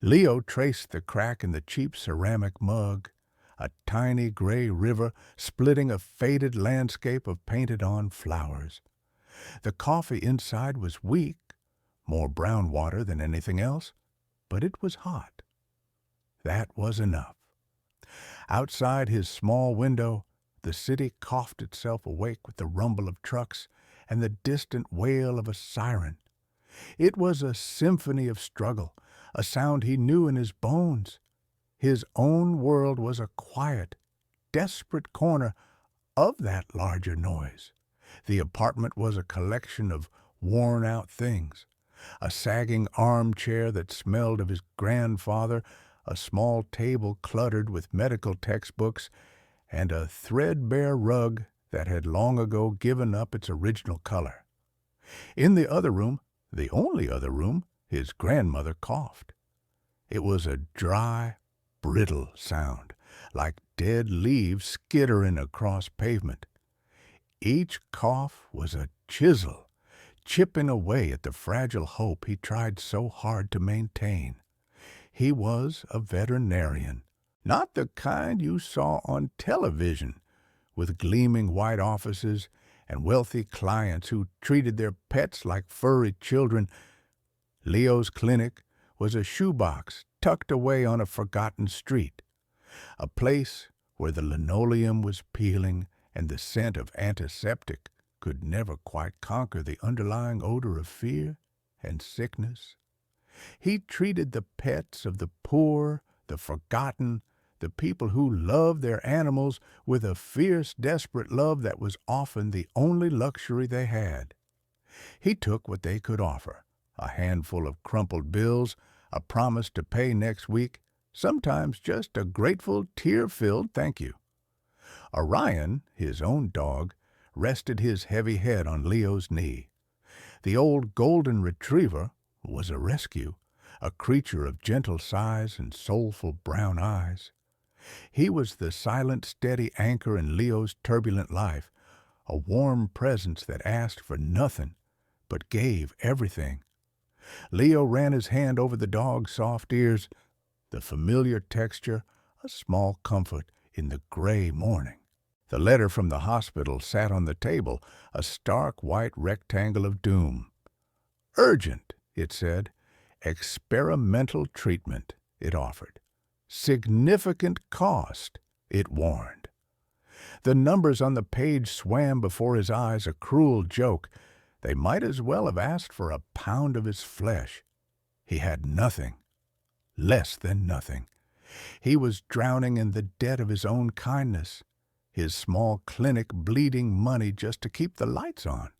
Leo traced the crack in the cheap ceramic mug, a tiny gray river splitting a faded landscape of painted-on flowers. The coffee inside was weak, more brown water than anything else, but it was hot. That was enough. Outside his small window, the city coughed itself awake with the rumble of trucks and the distant wail of a siren. It was a symphony of struggle, a sound he knew in his bones. His own world was a quiet, desperate corner of that larger noise. The apartment was a collection of worn-out things, a sagging armchair that smelled of his grandfather, a small table cluttered with medical textbooks, and a threadbare rug that had long ago given up its original color. In the other room, the only other room, his grandmother coughed. It was a dry, brittle sound, like dead leaves skittering across pavement. Each cough was a chisel, chipping away at the fragile hope he tried so hard to maintain. He was a veterinarian, not the kind you saw on television, with gleaming white offices and wealthy clients who treated their pets like furry children. Leo's clinic was a shoebox tucked away on a forgotten street, a place where the linoleum was peeling and the scent of antiseptic could never quite conquer the underlying odor of fear and sickness. He treated the pets of the poor, the forgotten, the people who loved their animals with a fierce, desperate love that was often the only luxury they had. He took what they could offer, a handful of crumpled bills, a promise to pay next week, sometimes just a grateful, tear-filled thank you. Orion, his own dog, rested his heavy head on Leo's knee. The old golden retriever was a rescue, a creature of gentle size and soulful brown eyes. He was the silent, steady anchor in Leo's turbulent life, a warm presence that asked for nothing but gave everything. Leo ran his hand over the dog's soft ears, the familiar texture, a small comfort in the gray morning. The letter from the hospital sat on the table, a stark white rectangle of doom. Urgent, it said. Experimental treatment, it offered. Significant cost, it warned. The numbers on the page swam before his eyes, a cruel joke. They might as well have asked for a pound of his flesh. He had nothing, less than nothing. He was drowning in the debt of his own kindness, his small clinic bleeding money just to keep the lights on.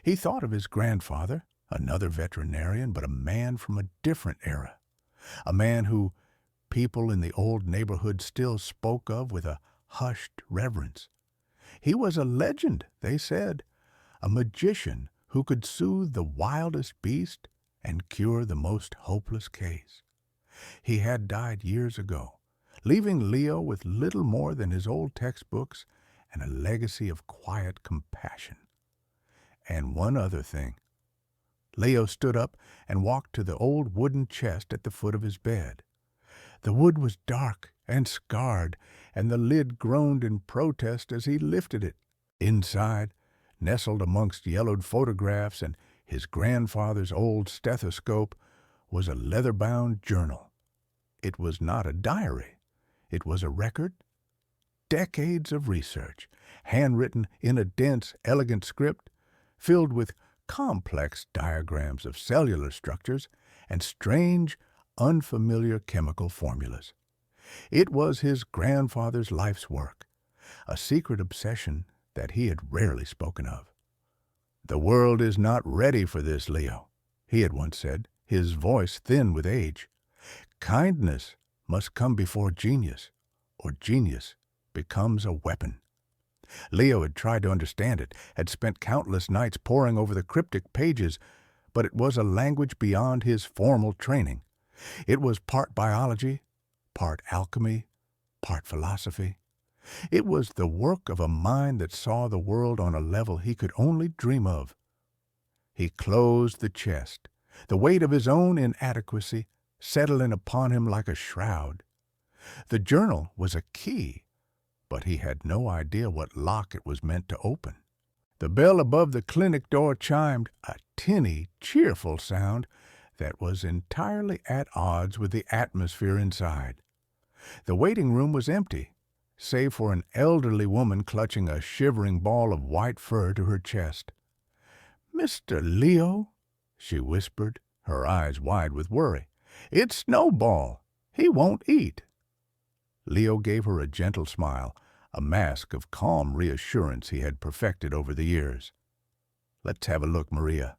He thought of his grandfather, another veterinarian, but a man from a different era, a man who people in the old neighborhood still spoke of with a hushed reverence. He was a legend, they said, a magician who could soothe the wildest beast and cure the most hopeless case. He had died years ago, leaving Leo with little more than his old textbooks and a legacy of quiet compassion. And one other thing. Leo stood up and walked to the old wooden chest at the foot of his bed. The wood was dark and scarred, and the lid groaned in protest as he lifted it. Inside, nestled amongst yellowed photographs and his grandfather's old stethoscope, was a leather-bound journal. It was not a diary. It was a record. Decades of research, handwritten in a dense, elegant script, filled with complex diagrams of cellular structures and strange, unfamiliar chemical formulas. It was his grandfather's life's work, a secret obsession that he had rarely spoken of. "The world is not ready for this, Leo," he had once said, his voice thin with age. "Kindness must come before genius, or genius becomes a weapon." Leo had tried to understand it, had spent countless nights poring over the cryptic pages, but it was a language beyond his formal training. It was part biology, part alchemy, part philosophy. It was the work of a mind that saw the world on a level he could only dream of. He closed the chest, the weight of his own inadequacy settling upon him like a shroud. The journal was a key, but he had no idea what lock it was meant to open. The bell above the clinic door chimed, a tinny, cheerful sound that was entirely at odds with the atmosphere inside. The waiting room was empty, save for an elderly woman clutching a shivering ball of white fur to her chest. "Mr. Leo," she whispered, her eyes wide with worry, "it's Snowball. He won't eat." Leo gave her a gentle smile, a mask of calm reassurance he had perfected over the years. "Let's have a look, Maria."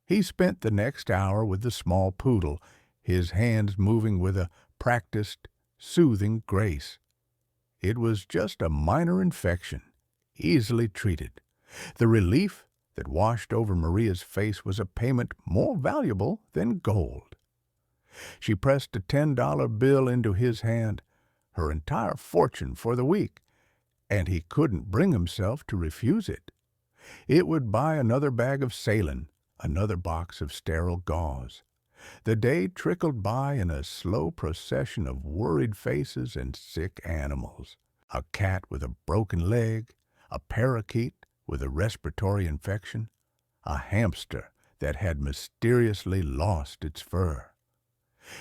He spent the next hour with the small poodle, his hands moving with a practiced, soothing grace. It was just a minor infection, easily treated. The relief that washed over Maria's face was a payment more valuable than gold. She pressed a $10 bill into his hand, her entire fortune for the week, and he couldn't bring himself to refuse it. It would buy another bag of saline, another box of sterile gauze. The day trickled by in a slow procession of worried faces and sick animals. A cat with a broken leg, a parakeet with a respiratory infection, a hamster that had mysteriously lost its fur.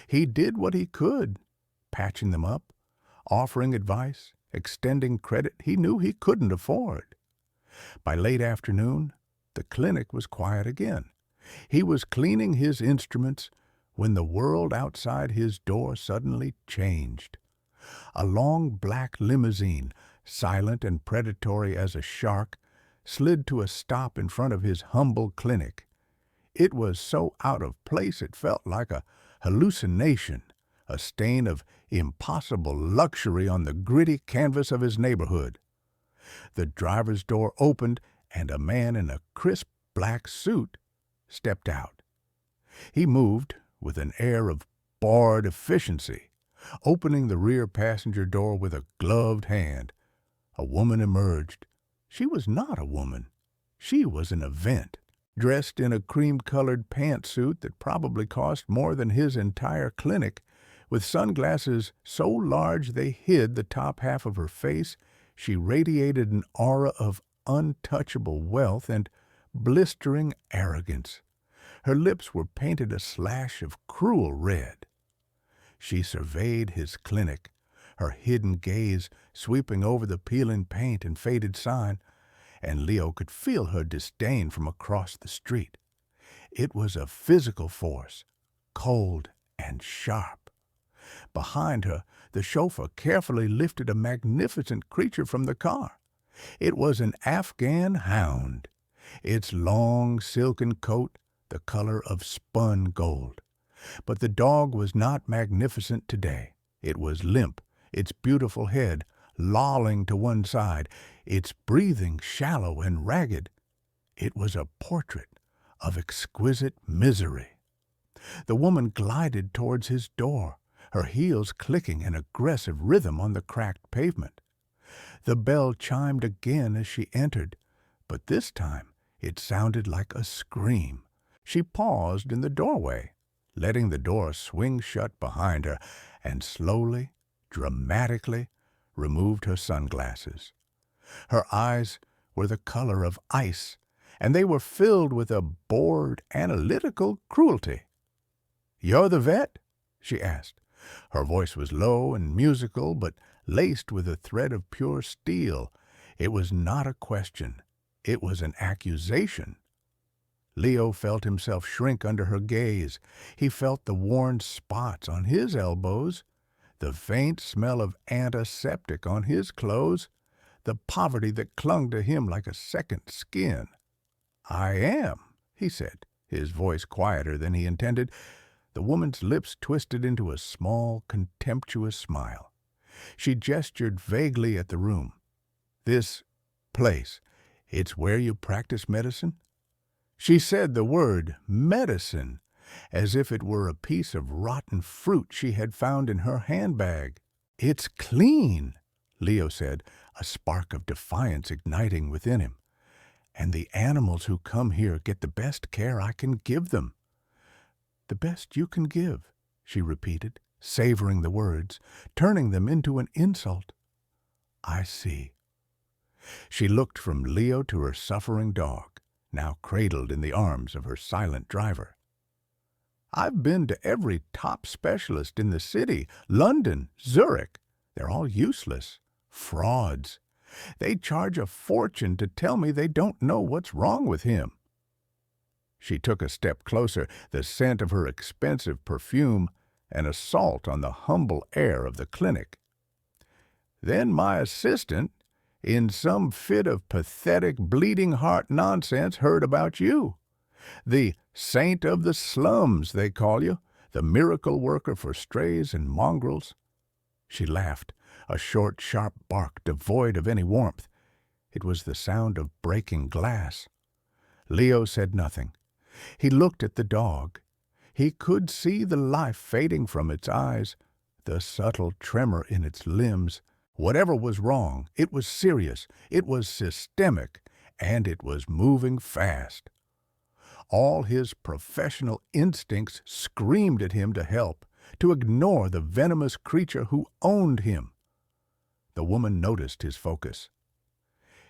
He did what he could, patching them up, offering advice, extending credit he knew he couldn't afford. By late afternoon, the clinic was quiet again. He was cleaning his instruments when the world outside his door suddenly changed. A long black limousine, silent and predatory as a shark, slid to a stop in front of his humble clinic. It was so out of place it felt like a hallucination, a stain of impossible luxury on the gritty canvas of his neighborhood. The driver's door opened, and a man in a crisp black suit stepped out. He moved with an air of bored efficiency, opening the rear passenger door with a gloved hand. A woman emerged. She was not a woman. She was an event, dressed in a cream-colored pantsuit that probably cost more than his entire clinic, with sunglasses so large they hid the top half of her face. She radiated an aura of untouchable wealth and blistering arrogance. Her lips were painted a slash of cruel red. She surveyed his clinic, her hidden gaze sweeping over the peeling paint and faded sign, and Leo could feel her disdain from across the street. It was a physical force, cold and sharp. Behind her, the chauffeur carefully lifted a magnificent creature from the car. It was an Afghan hound, its long silken coat the color of spun gold. But the dog was not magnificent today. It was limp, its beautiful head lolling to one side, its breathing shallow and ragged. It was a portrait of exquisite misery. The woman glided towards his door, her heels clicking an aggressive rhythm on the cracked pavement. The bell chimed again as she entered, but this time it sounded like a scream. She paused in the doorway, letting the door swing shut behind her, and slowly, dramatically, removed her sunglasses. Her eyes were the color of ice, and they were filled with a bored, analytical cruelty. "You're the vet?" she asked. Her voice was low and musical, but laced with a thread of pure steel. It was not a question. It was an accusation. Leo felt himself shrink under her gaze. He felt the worn spots on his elbows, the faint smell of antiseptic on his clothes, the poverty that clung to him like a second skin. "I am," he said, his voice quieter than he intended. The woman's lips twisted into a small, contemptuous smile. She gestured vaguely at the room. "This place, it's where you practice medicine?" She said the word medicine as if it were a piece of rotten fruit she had found in her handbag. "It's clean," Leo said, a spark of defiance igniting within him. "And the animals who come here get the best care I can give them." "The best you can give," she repeated, savoring the words, turning them into an insult. I see. She looked from Leo to her suffering dog, now cradled in the arms of her silent driver. I've been to every top specialist in the city, London, Zurich. They're all useless. Frauds. They charge a fortune to tell me they don't know what's wrong with him. She took a step closer, the scent of her expensive perfume an assault on the humble air of the clinic. Then my assistant, in some fit of pathetic bleeding heart nonsense, heard about you. The saint of the slums, they call you, the miracle worker for strays and mongrels. She laughed, a short, sharp bark devoid of any warmth. It was the sound of breaking glass. Leo said nothing. He looked at the dog. He could see the life fading from its eyes, the subtle tremor in its limbs. Whatever was wrong, it was serious, it was systemic, and it was moving fast. All his professional instincts screamed at him to help, to ignore the venomous creature who owned him. The woman noticed his focus.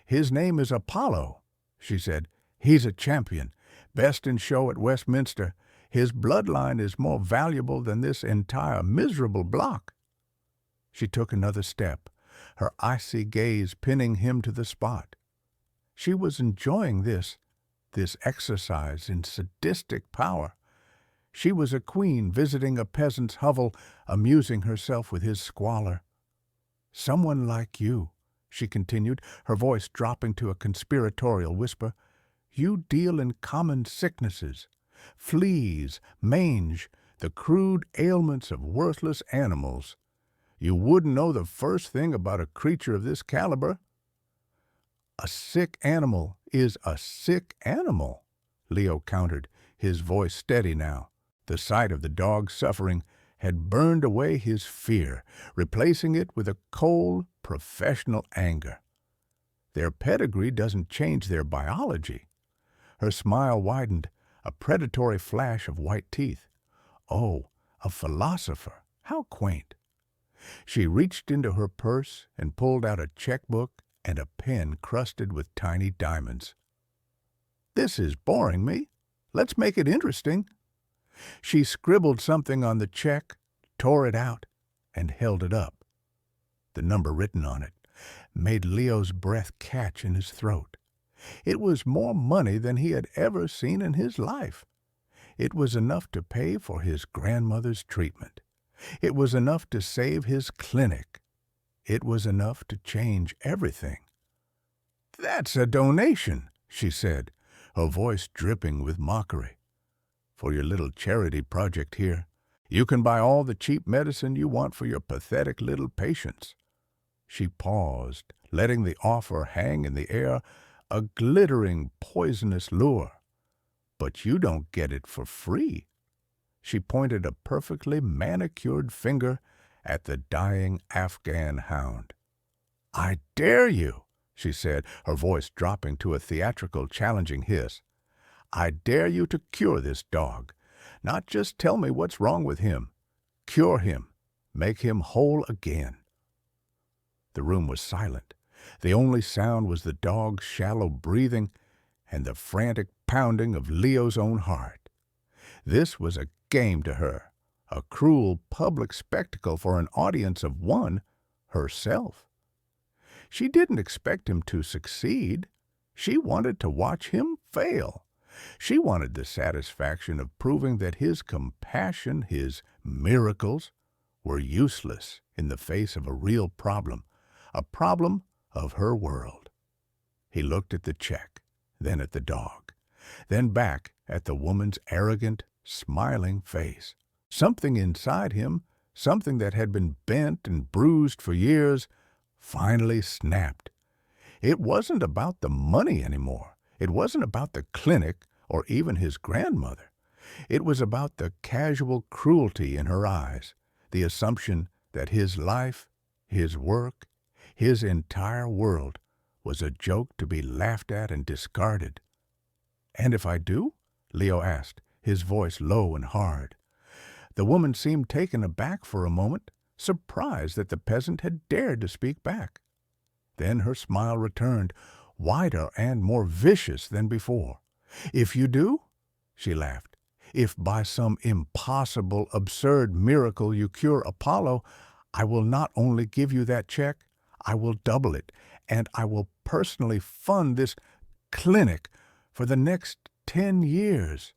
His name is Apollo, she said. He's a champion, best in show at Westminster. His bloodline is more valuable than this entire miserable block. She took another step, her icy gaze pinning him to the spot. She was enjoying this exercise in sadistic power. She was a queen visiting a peasant's hovel, amusing herself with his squalor. Someone like you, she continued, her voice dropping to a conspiratorial whisper, you deal in common sicknesses, fleas, mange, the crude ailments of worthless animals. You wouldn't know the first thing about a creature of this caliber. A sick animal is a sick animal, Leo countered, his voice steady now. The sight of the dog suffering had burned away his fear, replacing it with a cold, professional anger. Their pedigree doesn't change their biology. Her smile widened, a predatory flash of white teeth. Oh, a philosopher! How quaint! She reached into her purse and pulled out a checkbook and a pen crusted with tiny diamonds. This is boring me. Let's make it interesting. She scribbled something on the check, tore it out, and held it up. The number written on it made Leo's breath catch in his throat. It was more money than he had ever seen in his life. It was enough to pay for his grandmother's treatment. It was enough to save his clinic. It was enough to change everything. That's a donation, she said, her voice dripping with mockery. For your little charity project here, you can buy all the cheap medicine you want for your pathetic little patients. She paused, letting the offer hang in the air, a glittering, poisonous lure. But you don't get it for free. She pointed a perfectly manicured finger at the dying Afghan hound. I dare you, she said, her voice dropping to a theatrical, challenging hiss. I dare you to cure this dog. Not just tell me what's wrong with him. Cure him. Make him whole again. The room was silent. The only sound was the dog's shallow breathing and the frantic pounding of Leo's own heart. This was a game to her, a cruel public spectacle for an audience of one, herself. She didn't expect him to succeed. She wanted to watch him fail. She wanted the satisfaction of proving that his compassion, his miracles, were useless in the face of a real problem, a problem of her world. He looked at the check, then at the dog, then back at the woman's arrogant, smiling face. Something inside him, something that had been bent and bruised for years, finally snapped. It wasn't about the money anymore. It wasn't about the clinic or even his grandmother. It was about the casual cruelty in her eyes, the assumption that his life, his work, his entire world was a joke to be laughed at and discarded. And if I do? Leo asked, his voice low and hard. The woman seemed taken aback for a moment, surprised that the peasant had dared to speak back. Then her smile returned, wider and more vicious than before. "If you do?" she laughed. "If by some impossible, absurd miracle you cure Apollo, I will not only give you that check, I will double it, and I will personally fund this clinic for the next 10 years."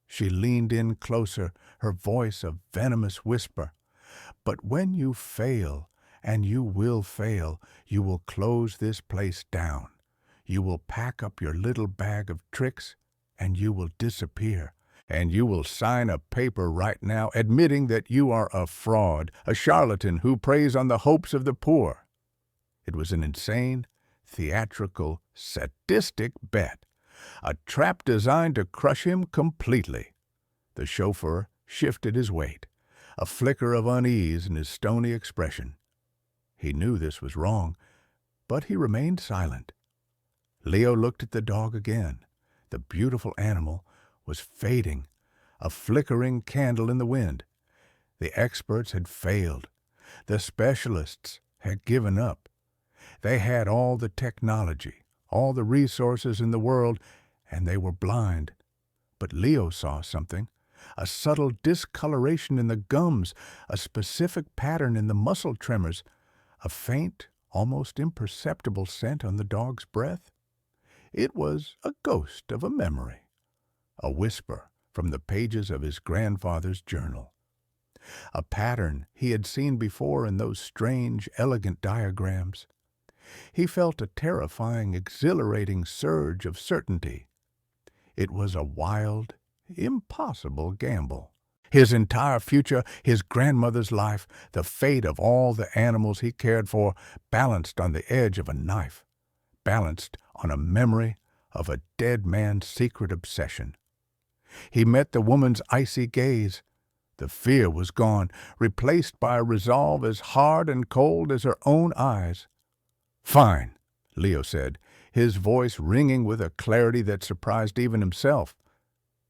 She leaned in closer, her voice a venomous whisper. "But when you fail, and you will fail, you will close this place down. You will pack up your little bag of tricks, and you will disappear. And you will sign a paper right now admitting that you are a fraud, a charlatan who preys on the hopes of the poor." It was an insane, theatrical, sadistic bet, a trap designed to crush him completely. The chauffeur shifted his weight, a flicker of unease in his stony expression. He knew this was wrong, but he remained silent. Leo looked at the dog again. The beautiful animal was fading, a flickering candle in the wind. The experts had failed. The specialists had given up. They had all the technology, all the resources in the world, and they were blind. But Leo saw something, a subtle discoloration in the gums, a specific pattern in the muscle tremors, a faint, almost imperceptible scent on the dog's breath. It was a ghost of a memory, a whisper from the pages of his grandfather's journal. A pattern he had seen before in those strange, elegant diagrams. He felt a terrifying, exhilarating surge of certainty. It was a wild, impossible gamble. His entire future, his grandmother's life, the fate of all the animals he cared for, balanced on the edge of a knife, balanced on a memory of a dead man's secret obsession. He met the woman's icy gaze. The fear was gone, replaced by a resolve as hard and cold as her own eyes. "Fine," Leo said, his voice ringing with a clarity that surprised even himself.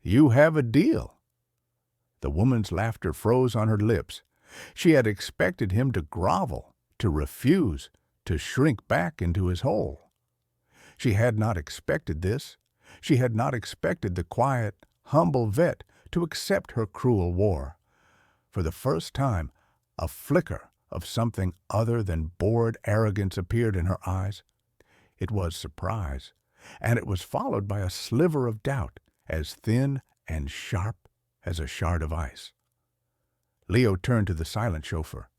"You have a deal." The woman's laughter froze on her lips. She had expected him to grovel, to refuse, to shrink back into his hole. She had not expected this. She had not expected the quiet, humble vet to accept her cruel war. For the first time, a flicker of something other than bored arrogance appeared in her eyes. It was surprise, and it was followed by a sliver of doubt, as thin and sharp as a shard of ice. Leo turned to the silent chauffeur.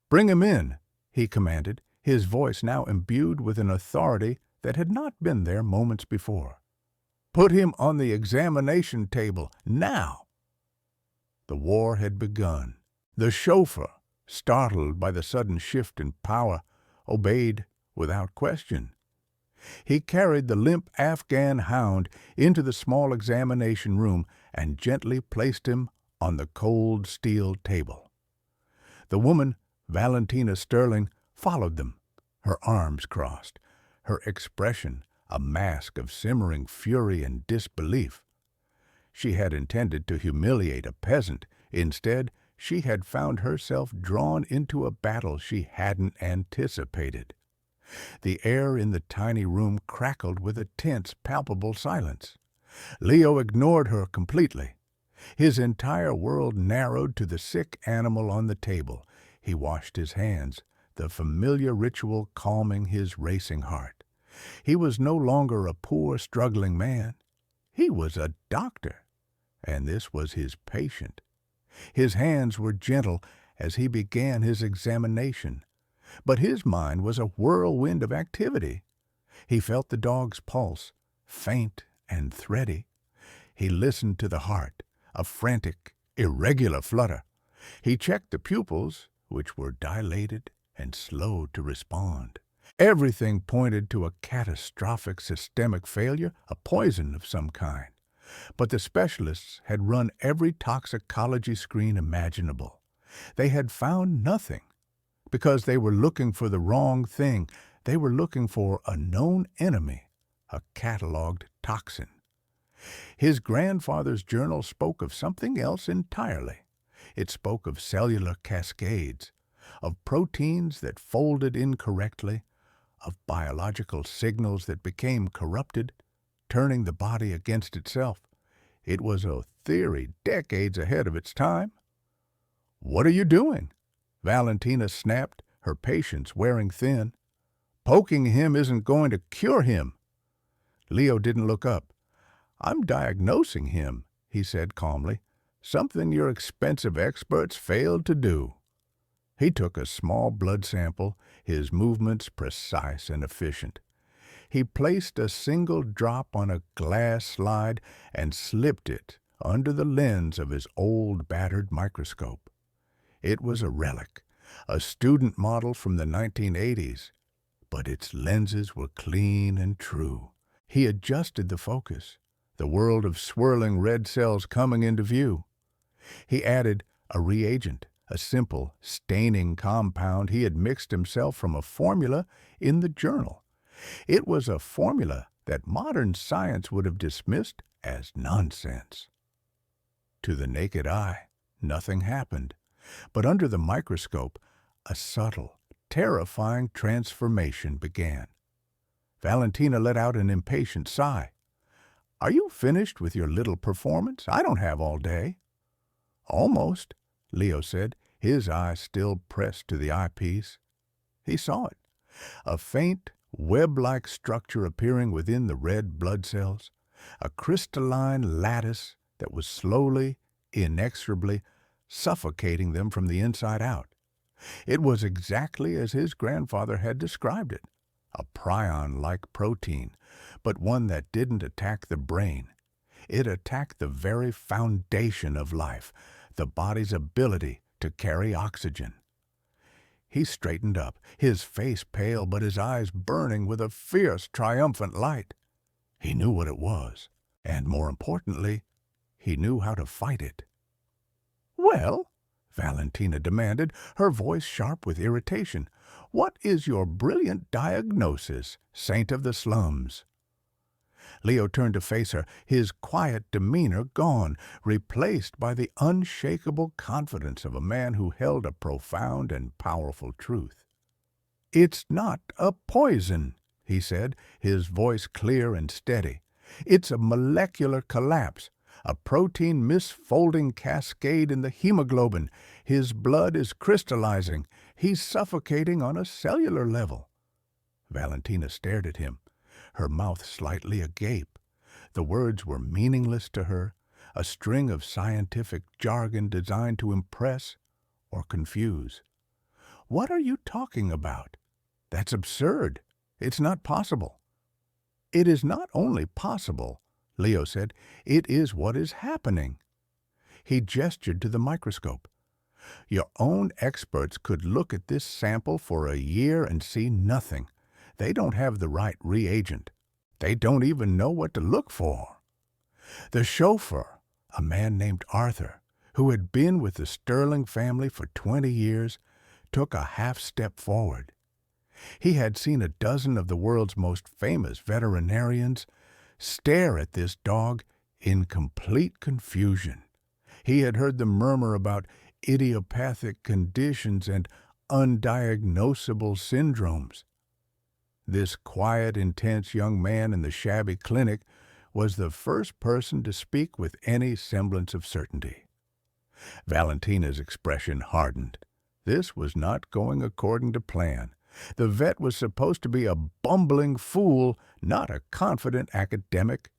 "Bring him in," he commanded, his voice now imbued with an authority that had not been there moments before. "Put him on the examination table, now!" The war had begun. The chauffeur, startled by the sudden shift in power, obeyed without question. He carried the limp Afghan hound into the small examination room and gently placed him on the cold steel table. The woman, Valentina Sterling, followed them, her arms crossed, her expression a mask of simmering fury and disbelief. She had intended to humiliate a peasant. Instead, she had found herself drawn into a battle she hadn't anticipated. The air in the tiny room crackled with a tense, palpable silence. Leo ignored her completely. His entire world narrowed to the sick animal on the table. He washed his hands, the familiar ritual calming his racing heart. He was no longer a poor, struggling man. He was a doctor, and this was his patient. His hands were gentle as he began his examination, but his mind was a whirlwind of activity. He felt the dog's pulse, faint and thready. He listened to the heart, a frantic, irregular flutter. He checked the pupils, which were dilated and slow to respond. Everything pointed to a catastrophic systemic failure, a poison of some kind. But the specialists had run every toxicology screen imaginable. They had found nothing, because they were looking for the wrong thing. They were looking for a known enemy, a catalogued toxin. His grandfather's journal spoke of something else entirely, It spoke of cellular cascades, of proteins that folded incorrectly, of biological signals that became corrupted, turning the body against itself. It was a theory decades ahead of its time. "What are you doing?" Valentina snapped, her patience wearing thin. "Poking him isn't going to cure him." Leo didn't look up. "I'm diagnosing him," he said calmly. "Something your expensive experts failed to do." He took a small blood sample, his movements precise and efficient. He placed a single drop on a glass slide and slipped it under the lens of his old battered microscope. It was a relic, a student model from the 1980s, but its lenses were clean and true. He adjusted the focus, the world of swirling red cells coming into view. He added a reagent, a simple staining compound he had mixed himself from a formula in the journal. It was a formula that modern science would have dismissed as nonsense. To the naked eye, nothing happened, but under the microscope, a subtle, terrifying transformation began. Valentina let out an impatient sigh. "Are you finished with your little performance? I don't have all day." "Almost," Leo said, his eye still pressed to the eyepiece. He saw it, a faint, web-like structure appearing within the red blood cells, a crystalline lattice that was slowly, inexorably suffocating them from the inside out. It was exactly as his grandfather had described it, a prion-like protein, but one that didn't attack the brain. It attacked the very foundation of life, the body's ability to carry oxygen. He straightened up, his face pale but his eyes burning with a fierce, triumphant light. He knew what it was, and more importantly, he knew how to fight it. "Well," Valentina demanded, her voice sharp with irritation, "what is your brilliant diagnosis, saint of the slums?" Leo turned to face her, his quiet demeanor gone, replaced by the unshakable confidence of a man who held a profound and powerful truth. "It's not a poison," he said, his voice clear and steady. "It's a molecular collapse, a protein misfolding cascade in the hemoglobin. His blood is crystallizing. He's suffocating on a cellular level." Valentina stared at him, her mouth slightly agape. The words were meaningless to her, a string of scientific jargon designed to impress or confuse. "What are you talking about? That's absurd. It's not possible." "It is not only possible," Leo said, "it is what is happening." He gestured to the microscope. "Your own experts could look at this sample for a year and see nothing. They don't have the right reagent. They don't even know what to look for." The chauffeur, a man named Arthur, who had been with the Sterling family for 20 years, took a half-step forward. He had seen a dozen of the world's most famous veterinarians stare at this dog in complete confusion. He had heard them murmur about idiopathic conditions and undiagnosable syndromes. This quiet, intense young man in the shabby clinic was the first person to speak with any semblance of certainty. Valentina's expression hardened. This was not going according to plan. The vet was supposed to be a bumbling fool, not a confident academic.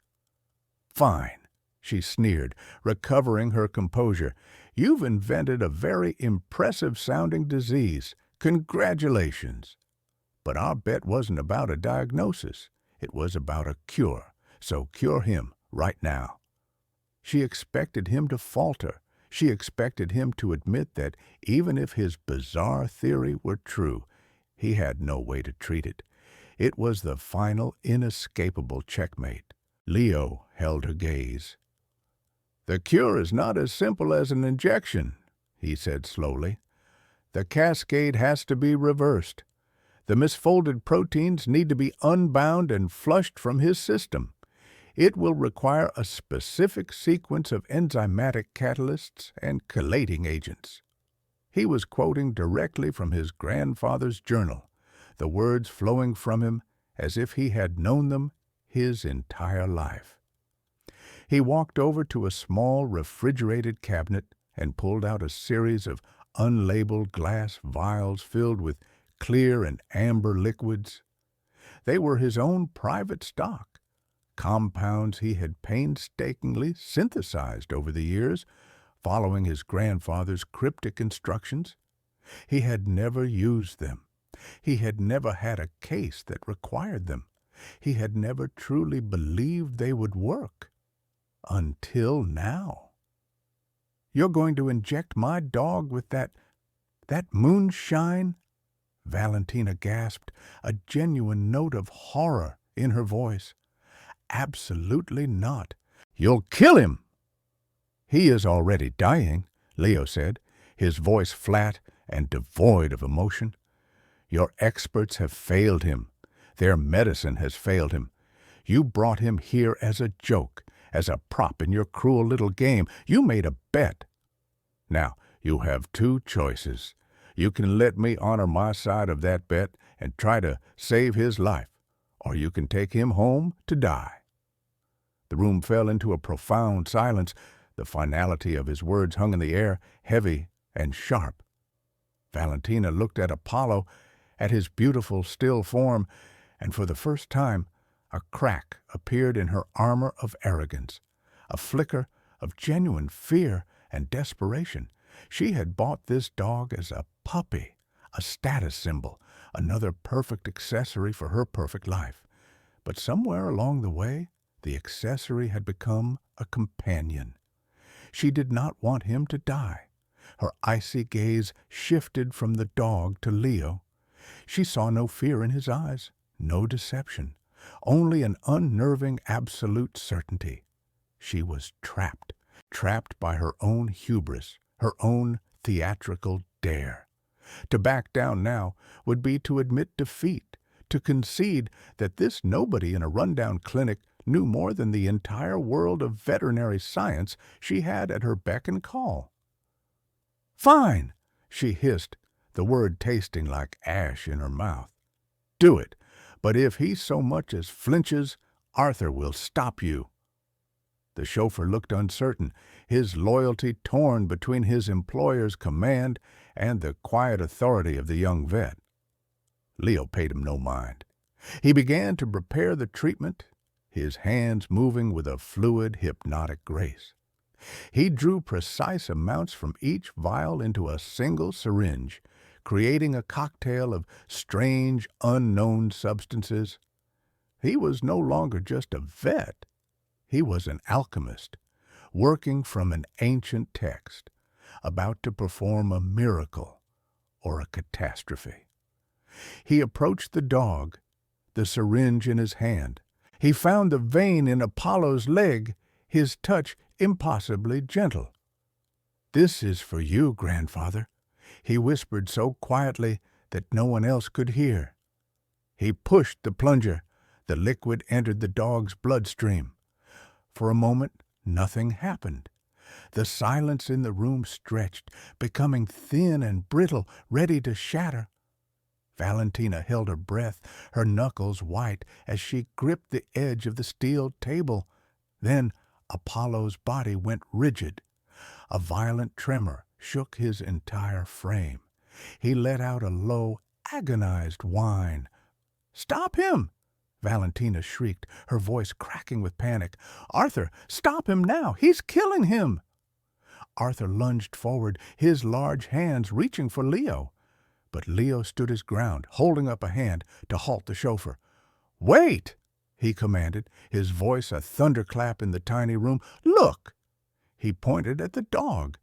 "Fine," she sneered, recovering her composure. "You've invented a very impressive-sounding disease. Congratulations. But our bet wasn't about a diagnosis. It was about a cure. So cure him right now." She expected him to falter. She expected him to admit that even if his bizarre theory were true, he had no way to treat it. It was the final, inescapable checkmate. Leo held her gaze. "The cure is not as simple as an injection," he said slowly. "The cascade has to be reversed. The misfolded proteins need to be unbound and flushed from his system. It will require a specific sequence of enzymatic catalysts and chelating agents. He was quoting directly from his grandfather's journal, the words flowing from him as if he had known them his entire life. He walked over to a small refrigerated cabinet and pulled out a series of unlabeled glass vials filled with clear and amber liquids. They were his own private stock, compounds he had painstakingly synthesized over the years, following his grandfather's cryptic instructions. He had never used them. He had never had a case that required them. He had never truly believed they would work. Until now. "You're going to inject my dog with that moonshine?" Valentina gasped, a genuine note of horror in her voice. "Absolutely not. You'll kill him." "He is already dying," Leo said, his voice flat and devoid of emotion. "Your experts have failed him. Their medicine has failed him. You brought him here as a joke, as a prop in your cruel little game. You made a bet. Now, you have two choices. You can let me honor my side of that bet and try to save his life, or you can take him home to die." The room fell into a profound silence. The finality of his words hung in the air, heavy and sharp. Valentina looked at Apollo, at his beautiful, still form, and for the first time a crack appeared in her armor of arrogance, a flicker of genuine fear and desperation. She had bought this dog as a puppy, a status symbol, another perfect accessory for her perfect life. But somewhere along the way, the accessory had become a companion. She did not want him to die. Her icy gaze shifted from the dog to Leo. She saw no fear in his eyes, no deception, only an unnerving absolute certainty. She was trapped, trapped by her own hubris, her own theatrical dare. To back down now would be to admit defeat, to concede that this nobody in a rundown clinic knew more than the entire world of veterinary science she had at her beck and call. "Fine," she hissed, the word tasting like ash in her mouth. "Do it, but if he so much as flinches, Arthur will stop you." The chauffeur looked uncertain, his loyalty torn between his employer's command and the quiet authority of the young vet. Leo paid him no mind. He began to prepare the treatment, his hands moving with a fluid, hypnotic grace. He drew precise amounts from each vial into a single syringe, creating a cocktail of strange, unknown substances. He was no longer just a vet. He was an alchemist, working from an ancient text, about to perform a miracle or a catastrophe. He approached the dog, the syringe in his hand. He found the vein in Apollo's leg, his touch impossibly gentle. "This is for you, grandfather," he whispered so quietly that no one else could hear. He pushed the plunger. The liquid entered the dog's bloodstream. For a moment, nothing happened. The silence in the room stretched, becoming thin and brittle, ready to shatter. Valentina held her breath, her knuckles white, as she gripped the edge of the steel table. Then Apollo's body went rigid. A violent tremor shook his entire frame. He let out a low, agonized whine. "Stop him!" Valentina shrieked, her voice cracking with panic. "Arthur, stop him now! He's killing him!" Arthur lunged forward, his large hands reaching for Leo. But Leo stood his ground, holding up a hand to halt the chauffeur. "Wait!" he commanded, his voice a thunderclap in the tiny room. "Look!" He pointed at the dog.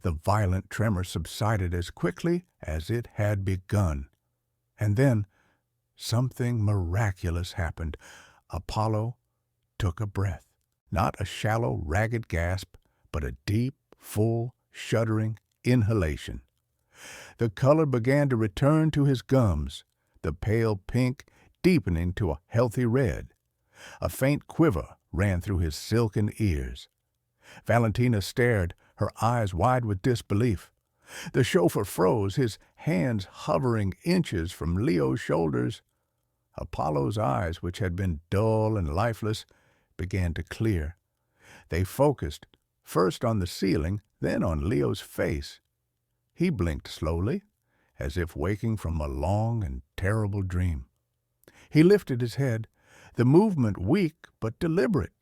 The violent tremor subsided as quickly as it had begun. And then something miraculous happened. Apollo took a breath, not a shallow, ragged gasp, but a deep, full, shuddering inhalation. The color began to return to his gums, the pale pink deepening to a healthy red. A faint quiver ran through his silken ears. Valentina stared, her eyes wide with disbelief. The chauffeur froze, his hands hovering inches from Leo's shoulders. Apollo's eyes, which had been dull and lifeless, began to clear. They focused, first on the ceiling, then on Leo's face. He blinked slowly, as if waking from a long and terrible dream. He lifted his head, the movement weak but deliberate.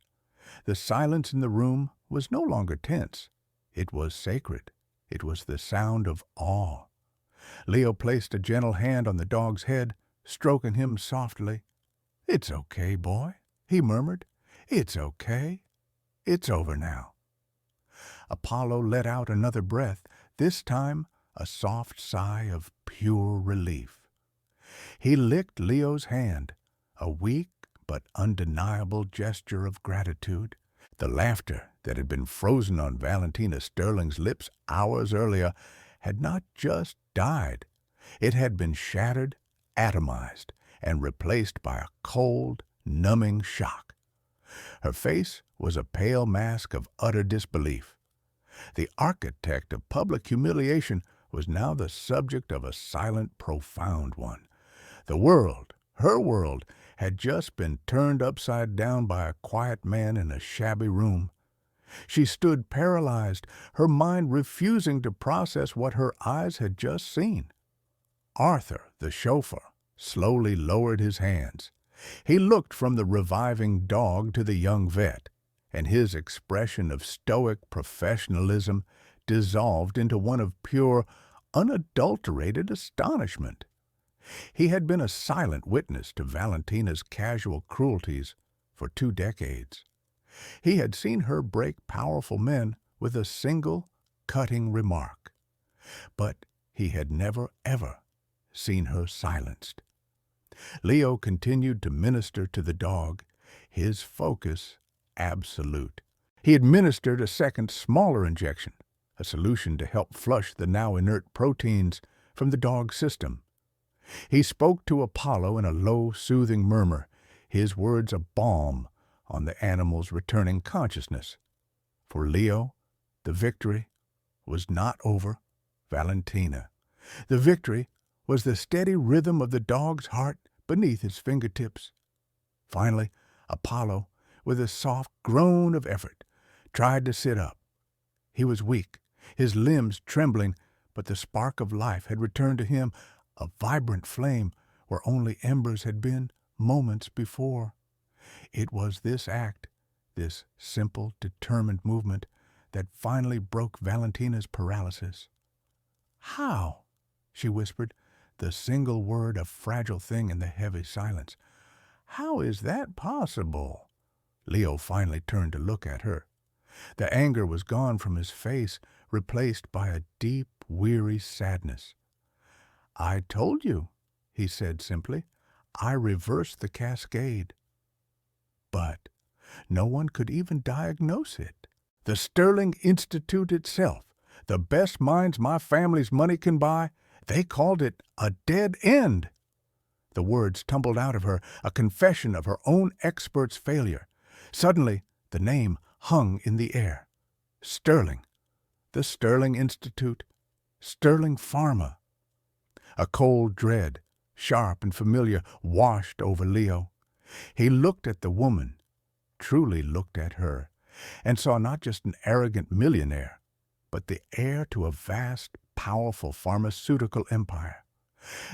The silence in the room was no longer tense. It was sacred. It was the sound of awe. Leo placed a gentle hand on the dog's head, stroking him softly. "It's okay, boy," he murmured. "It's okay. It's over now." Apollo let out another breath, this time a soft sigh of pure relief. He licked Leo's hand, a weak but undeniable gesture of gratitude. The laughter that had been frozen on Valentina Sterling's lips hours earlier had not just died. It had been shattered, atomized, and replaced by a cold, numbing shock. Her face was a pale mask of utter disbelief. The architect of public humiliation was now the subject of a silent, profound one. The world, her world, had just been turned upside down by a quiet man in a shabby room. She stood paralyzed, her mind refusing to process what her eyes had just seen. Arthur, the chauffeur, slowly lowered his hands. He looked from the reviving dog to the young vet, and his expression of stoic professionalism dissolved into one of pure, unadulterated astonishment. He had been a silent witness to Valentina's casual cruelties for 2 decades. He had seen her break powerful men with a single, cutting remark. But he had never, ever seen her silenced. Leo continued to minister to the dog, his focus absolute. He administered a second, smaller injection, a solution to help flush the now inert proteins from the dog's system. He spoke to Apollo in a low, soothing murmur, his words a balm on the animal's returning consciousness. For Leo, the victory was not over Valentina. The victory was the steady rhythm of the dog's heart beneath his fingertips. Finally, Apollo, with a soft groan of effort, tried to sit up. He was weak, his limbs trembling, but the spark of life had returned to him, a vibrant flame where only embers had been moments before. It was this act, this simple, determined movement, that finally broke Valentina's paralysis. "How?" she whispered, the single word a fragile thing in the heavy silence. "How is that possible?" Leo finally turned to look at her. The anger was gone from his face, replaced by a deep, weary sadness. "I told you," he said simply. "I reversed the cascade." But no one could even diagnose it. The Sterling Institute itself, the best minds my family's money can buy, they called it a dead end. The words tumbled out of her, a confession of her own expert's failure. Suddenly, the name hung in the air. Sterling. The Sterling Institute. Sterling Pharma. A cold dread, sharp and familiar, washed over Leo. He looked at the woman, truly looked at her, and saw not just an arrogant millionaire, but the heir to a vast, powerful pharmaceutical empire.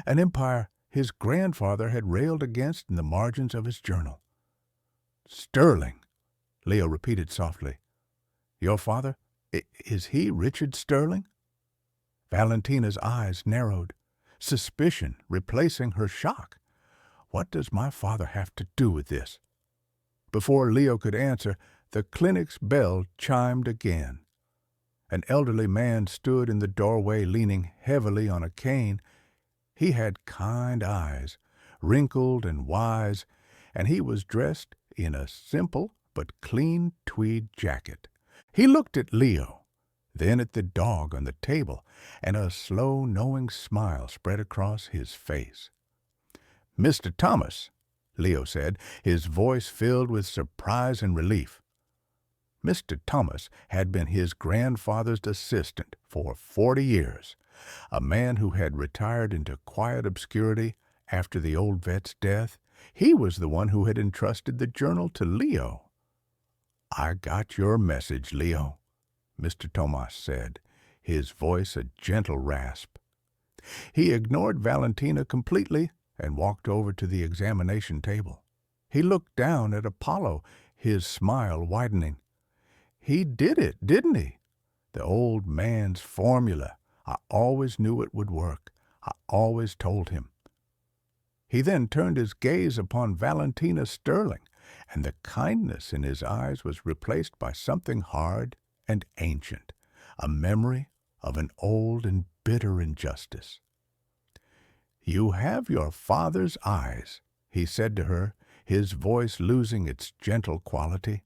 An empire his grandfather had railed against in the margins of his journal. "Sterling," Leo repeated softly. "Your father? Is he Richard Sterling?" Valentina's eyes narrowed, suspicion replacing her shock. "What does my father have to do with this?" Before Leo could answer, the clinic's bell chimed again. An elderly man stood in the doorway leaning heavily on a cane. He had kind eyes, wrinkled and wise, and he was dressed in a simple but clean tweed jacket. He looked at Leo, then at the dog on the table, and a slow, knowing smile spread across his face. "Mr. Thomas," Leo said, his voice filled with surprise and relief. Mr. Thomas had been his grandfather's assistant for 40 years, a man who had retired into quiet obscurity after the old vet's death. He was the one who had entrusted the journal to Leo. "I got your message, Leo," Mr. Thomas said, his voice a gentle rasp. He ignored Valentina completely and walked over to the examination table. He looked down at Apollo, his smile widening. "He did it, didn't he? The old man's formula. I always knew it would work. I always told him." He then turned his gaze upon Valentina Sterling, and the kindness in his eyes was replaced by something hard and ancient, a memory of an old and bitter injustice. "You have your father's eyes," he said to her, his voice losing its gentle quality.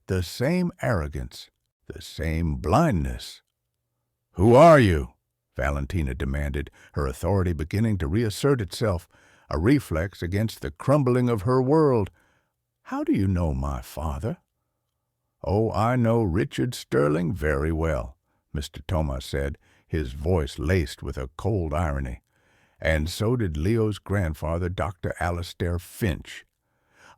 "The same arrogance, the same blindness." "Who are you?" Valentina demanded, her authority beginning to reassert itself, a reflex against the crumbling of her world. "How do you know my father?" "Oh, I know Richard Sterling very well," Mr. Thomas said, his voice laced with a cold irony. "And so did Leo's grandfather, Dr. Alastair Finch,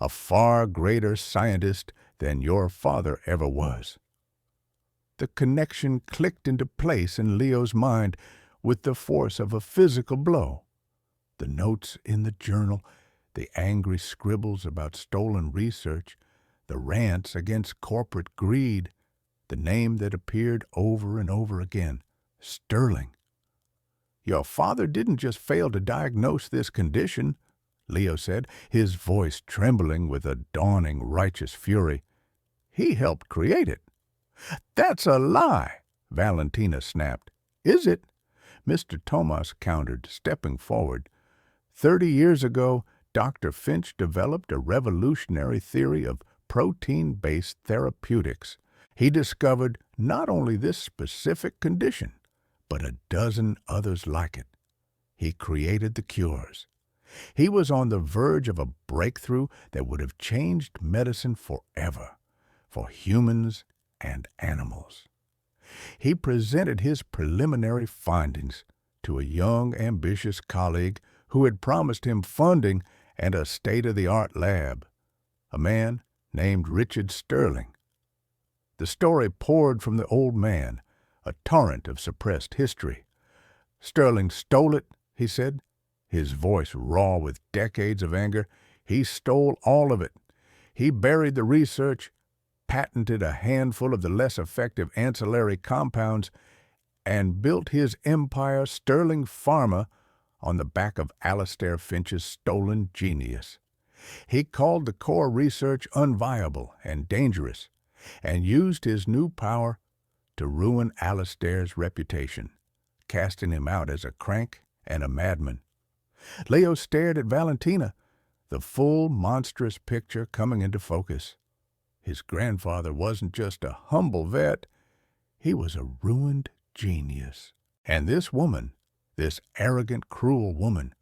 a far greater scientist than your father ever was." The connection clicked into place in Leo's mind with the force of a physical blow. The notes in the journal, the angry scribbles about stolen research, the rants against corporate greed, the name that appeared over and over again, Sterling. "Your father didn't just fail to diagnose this condition," Leo said, his voice trembling with a dawning righteous fury. "He helped create it." "That's a lie," Valentina snapped. "Is it?" Mr. Thomas countered, stepping forward. 30 years ago, Dr. Finch developed a revolutionary theory of protein-based therapeutics. He discovered not only this specific condition, but a dozen others like it. He created the cures. He was on the verge of a breakthrough that would have changed medicine forever, for humans and animals. He presented his preliminary findings to a young, ambitious colleague who had promised him funding and a state-of-the-art lab, a man named Richard Sterling. The story poured from the old man, a torrent of suppressed history. "Sterling stole it," he said, his voice raw with decades of anger. "He stole all of it. He buried the research, patented a handful of the less effective ancillary compounds, and built his empire, Sterling Pharma, on the back of Alastair Finch's stolen genius. He called the core research unviable and dangerous, and used his new power to ruin Alastair's reputation, casting him out as a crank and a madman." Leo stared at Valentina, the full monstrous picture coming into focus. His grandfather wasn't just a humble vet, he was a ruined genius. And this woman, this arrogant, cruel woman,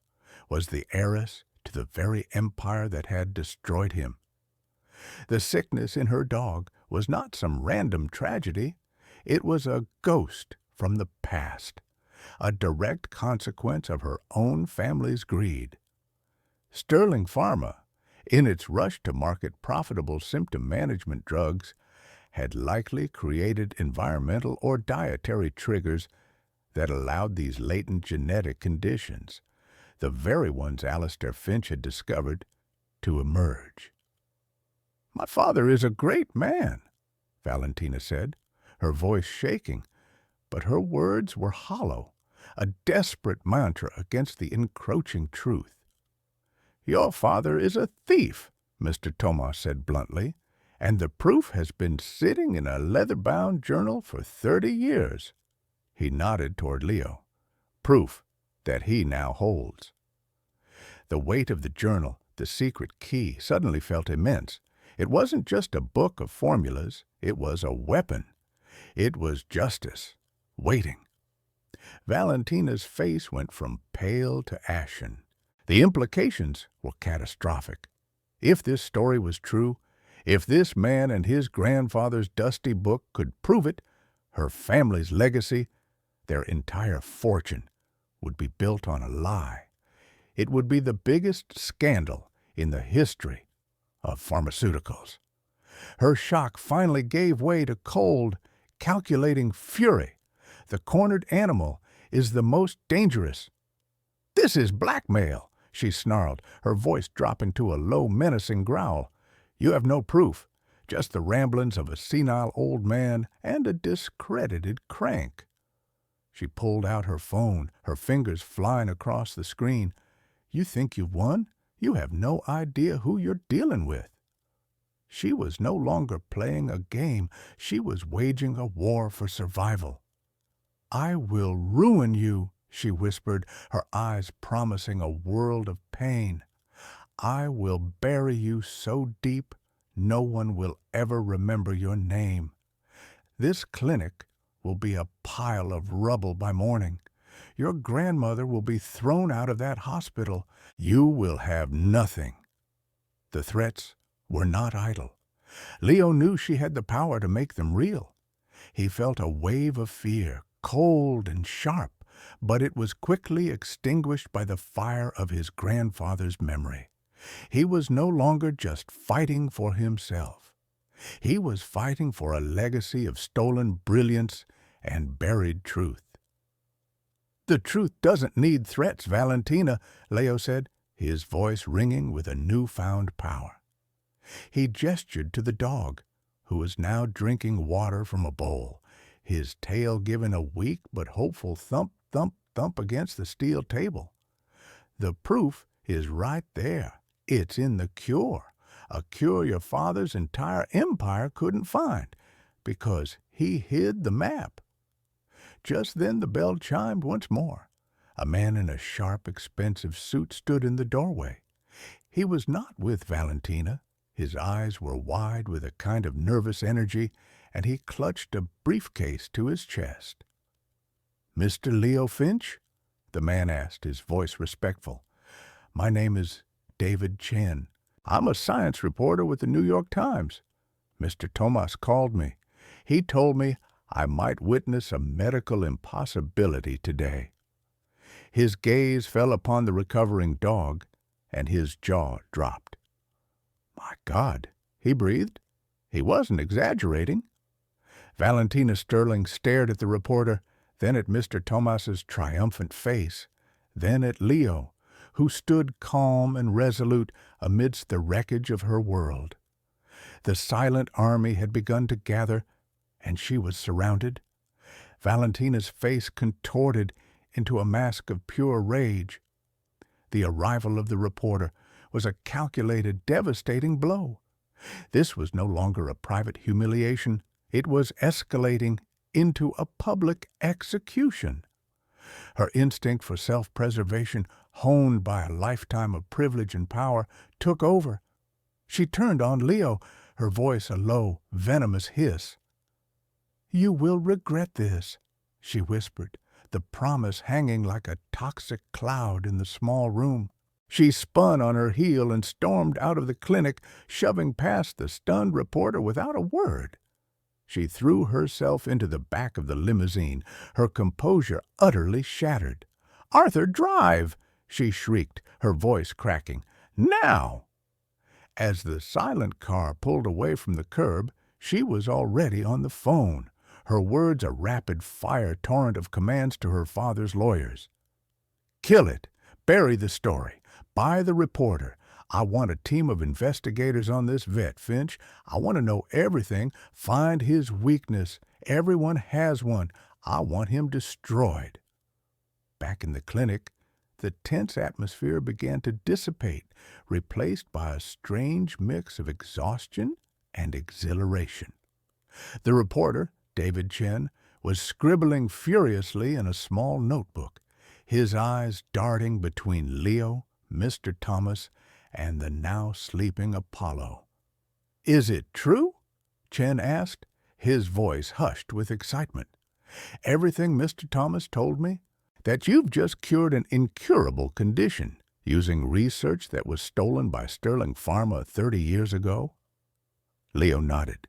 was the heiress to the very empire that had destroyed him. The sickness in her dog was not some random tragedy. It was a ghost from the past, a direct consequence of her own family's greed. Sterling Pharma, in its rush to market profitable symptom management drugs, had likely created environmental or dietary triggers that allowed these latent genetic conditions, the very ones Alastair Finch had discovered, to emerge. "My father is a great man," Valentina said, her voice shaking, but her words were hollow, a desperate mantra against the encroaching truth. "Your father is a thief," Mr. Thomas said bluntly, "and the proof has been sitting in a leather-bound journal for 30 years. He nodded toward Leo. "Proof that he now holds." The weight of the journal, the secret key, suddenly felt immense. It wasn't just a book of formulas, it was a weapon. It was justice, waiting. Valentina's face went from pale to ashen. The implications were catastrophic. If this story was true, if this man and his grandfather's dusty book could prove it, her family's legacy, their entire fortune, would be built on a lie. It would be the biggest scandal in the history of pharmaceuticals. Her shock finally gave way to cold, calculating fury. The cornered animal is the most dangerous. "This is blackmail," she snarled, her voice dropping to a low, menacing growl. "You have no proof, just the ramblings of a senile old man and a discredited crank." She pulled out her phone, her fingers flying across the screen. "You think you've won? You have no idea who you're dealing with." She was no longer playing a game. She was waging a war for survival. "I will ruin you," she whispered, her eyes promising a world of pain. "I will bury you so deep no one will ever remember your name. This clinic will be a pile of rubble by morning. Your grandmother will be thrown out of that hospital. You will have nothing." The threats were not idle. Leo knew she had the power to make them real. He felt a wave of fear, cold and sharp, but it was quickly extinguished by the fire of his grandfather's memory. He was no longer just fighting for himself. He was fighting for a legacy of stolen brilliance and buried truth. "The truth doesn't need threats, Valentina," Leo said, his voice ringing with a newfound power. He gestured to the dog, who was now drinking water from a bowl, his tail giving a weak but hopeful thump, thump, thump against the steel table. "The proof is right there. It's in the cure, a cure your father's entire empire couldn't find, because he hid the map." Just then the bell chimed once more. A man in a sharp, expensive suit stood in the doorway. He was not with Valentina. His eyes were wide with a kind of nervous energy, and he clutched a briefcase to his chest. "Mr. Leo Finch?" the man asked, his voice respectful. "My name is David Chen. I'm a science reporter with the New York Times. Mr. Thomas called me. He told me I might witness a medical impossibility today." His gaze fell upon the recovering dog, and his jaw dropped. "My God," he breathed. He wasn't exaggerating. Valentina Sterling stared at the reporter, then at Mr. Thomas's triumphant face, then at Leo, who stood calm and resolute amidst the wreckage of her world. The silent army had begun to gather, and she was surrounded. Valentina's face contorted into a mask of pure rage. The arrival of the reporter was a calculated, devastating blow. This was no longer a private humiliation. It was escalating into a public execution. Her instinct for self-preservation, honed by a lifetime of privilege and power, took over. She turned on Leo, her voice a low, venomous hiss. "You will regret this," she whispered, the promise hanging like a toxic cloud in the small room. She spun on her heel and stormed out of the clinic, shoving past the stunned reporter without a word. She threw herself into the back of the limousine, her composure utterly shattered. "Arthur, drive!" she shrieked, her voice cracking. "Now!" As the silent car pulled away from the curb, she was already on the phone, her words a rapid-fire torrent of commands to her father's lawyers. "Kill it! Bury the story! Buy the reporter! I want a team of investigators on this vet, Finch. I want to know everything. Find his weakness. Everyone has one. I want him destroyed." Back in the clinic, the tense atmosphere began to dissipate, replaced by a strange mix of exhaustion and exhilaration. The reporter, David Chen, was scribbling furiously in a small notebook, his eyes darting between Leo, Mr. Thomas, and the now sleeping Apollo. "Is it true?" Chen asked, his voice hushed with excitement. "Everything Mr. Thomas told me? That you've just cured an incurable condition. using research that was stolen by Sterling Pharma 30 years ago? Leo nodded,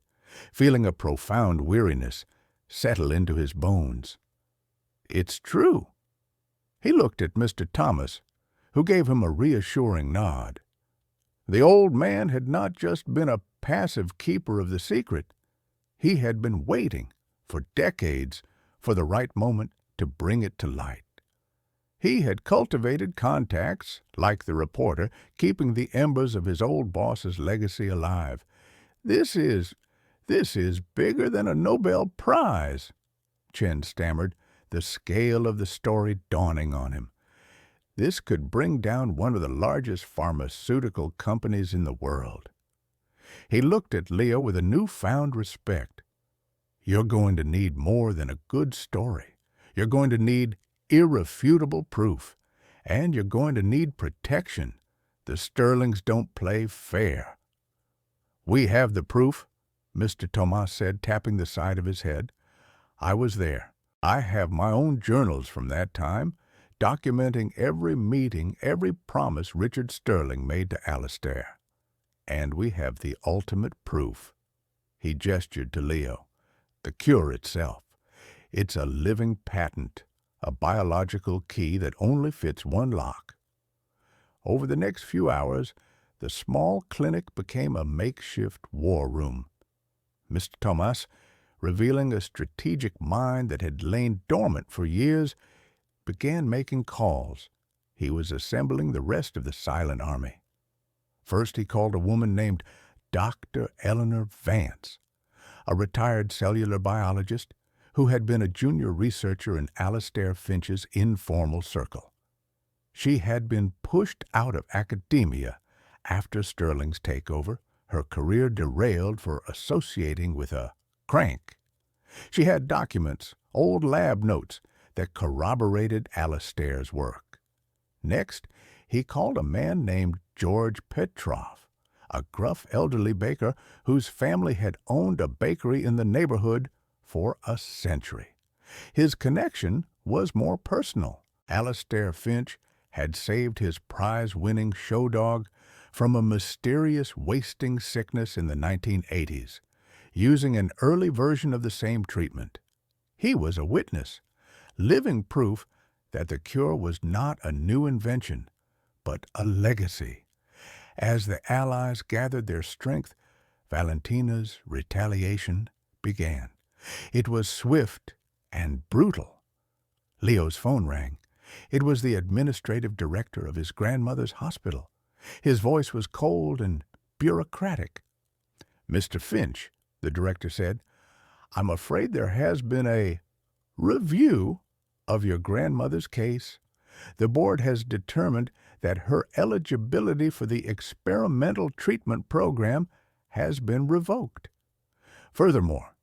feeling a profound weariness settle into his bones. It's true. He looked at Mr. Thomas, who gave him a reassuring nod. The old man had not just been a passive keeper of the secret. He had been waiting for decades for the right moment to bring it to light. He had cultivated contacts, like the reporter, keeping the embers of his old boss's legacy alive. This is bigger than a Nobel Prize," Chen stammered, the scale of the story dawning on him. This could bring down one of the largest pharmaceutical companies in the world. He looked at Leo with a newfound respect. You're going to need more than a good story. You're going to need irrefutable proof. And you're going to need protection. The Sterlings don't play fair. We have the proof, Mr. Thomas said, tapping the side of his head. I was there. I have my own journals from that time, documenting every meeting, every promise Richard Sterling made to Alistair. And we have the ultimate proof. He gestured to Leo. The cure itself. It's a living patent, a biological key that only fits one lock. Over the next few hours, the small clinic became a makeshift war room. Mr. Thomas, revealing a strategic mind that had lain dormant for years, began making calls. He was assembling the rest of the silent army. First, he called a woman named Dr. Eleanor Vance, a retired cellular biologist who had been a junior researcher in Alistair Finch's informal circle. She had been pushed out of academia after Sterling's takeover, her career derailed for associating with a crank. She had documents, old lab notes, that corroborated Alistair's work. Next, he called a man named George Petrov, a gruff elderly baker whose family had owned a bakery in the neighborhood for a century. His connection was more personal. Alistair Finch had saved his prize-winning show dog from a mysterious wasting sickness in the 1980s, using an early version of the same treatment. He was a witness, living proof that the cure was not a new invention, but a legacy. As the Allies gathered their strength, Valentina's retaliation began. It was swift and brutal. Leo's phone rang. It was the administrative director of his grandmother's hospital. His voice was cold and bureaucratic. "Mr. Finch," the director said, "I'm afraid there has been a review of your grandmother's case. The board has determined that her eligibility for the experimental treatment program has been revoked. Furthermore,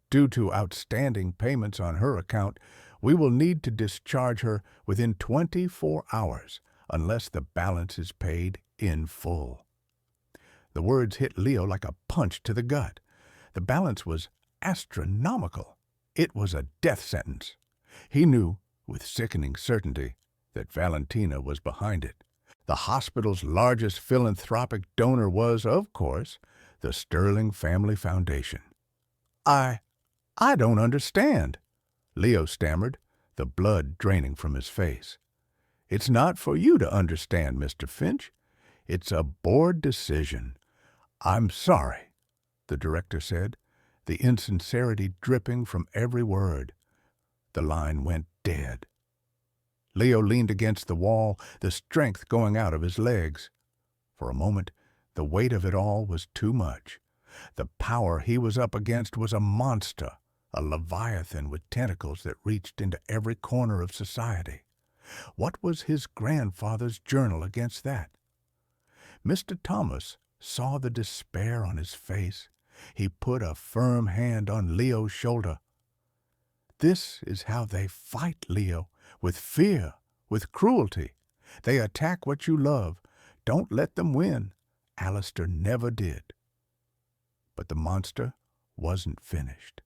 due to outstanding payments on her account, we will need to discharge her within 24 hours unless the balance is paid in full." The words hit Leo like a punch to the gut. The balance was astronomical. It was a death sentence. He knew, with sickening certainty, that Valentina was behind it. The hospital's largest philanthropic donor was, of course, the Sterling Family Foundation. I don't understand," Leo stammered, the blood draining from his face. "It's not for you to understand, Mr. Finch. It's a board decision." "I'm sorry," the director said, the insincerity dripping from every word. The line went dead. Leo leaned against the wall, the strength going out of his legs. For a moment, the weight of it all was too much. The power he was up against was a monster, a leviathan with tentacles that reached into every corner of society. What was his grandfather's journal against that? Mr. Thomas saw the despair on his face. He put a firm hand on Leo's shoulder. "This is how they fight, Leo, with fear, with cruelty. They attack what you love. Don't let them win. Alistair never did." But the monster wasn't finished.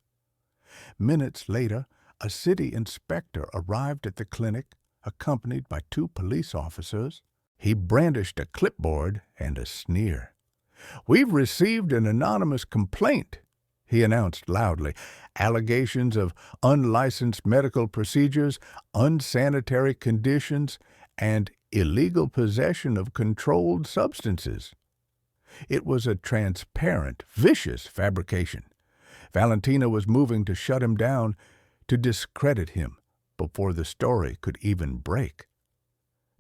Minutes later, a city inspector arrived at the clinic, accompanied by 2 police officers. He brandished a clipboard and a sneer. "We've received an anonymous complaint," he announced loudly. "Allegations of unlicensed medical procedures, unsanitary conditions, and illegal possession of controlled substances." It was a transparent, vicious fabrication. Valentina was moving to shut him down, to discredit him, before the story could even break.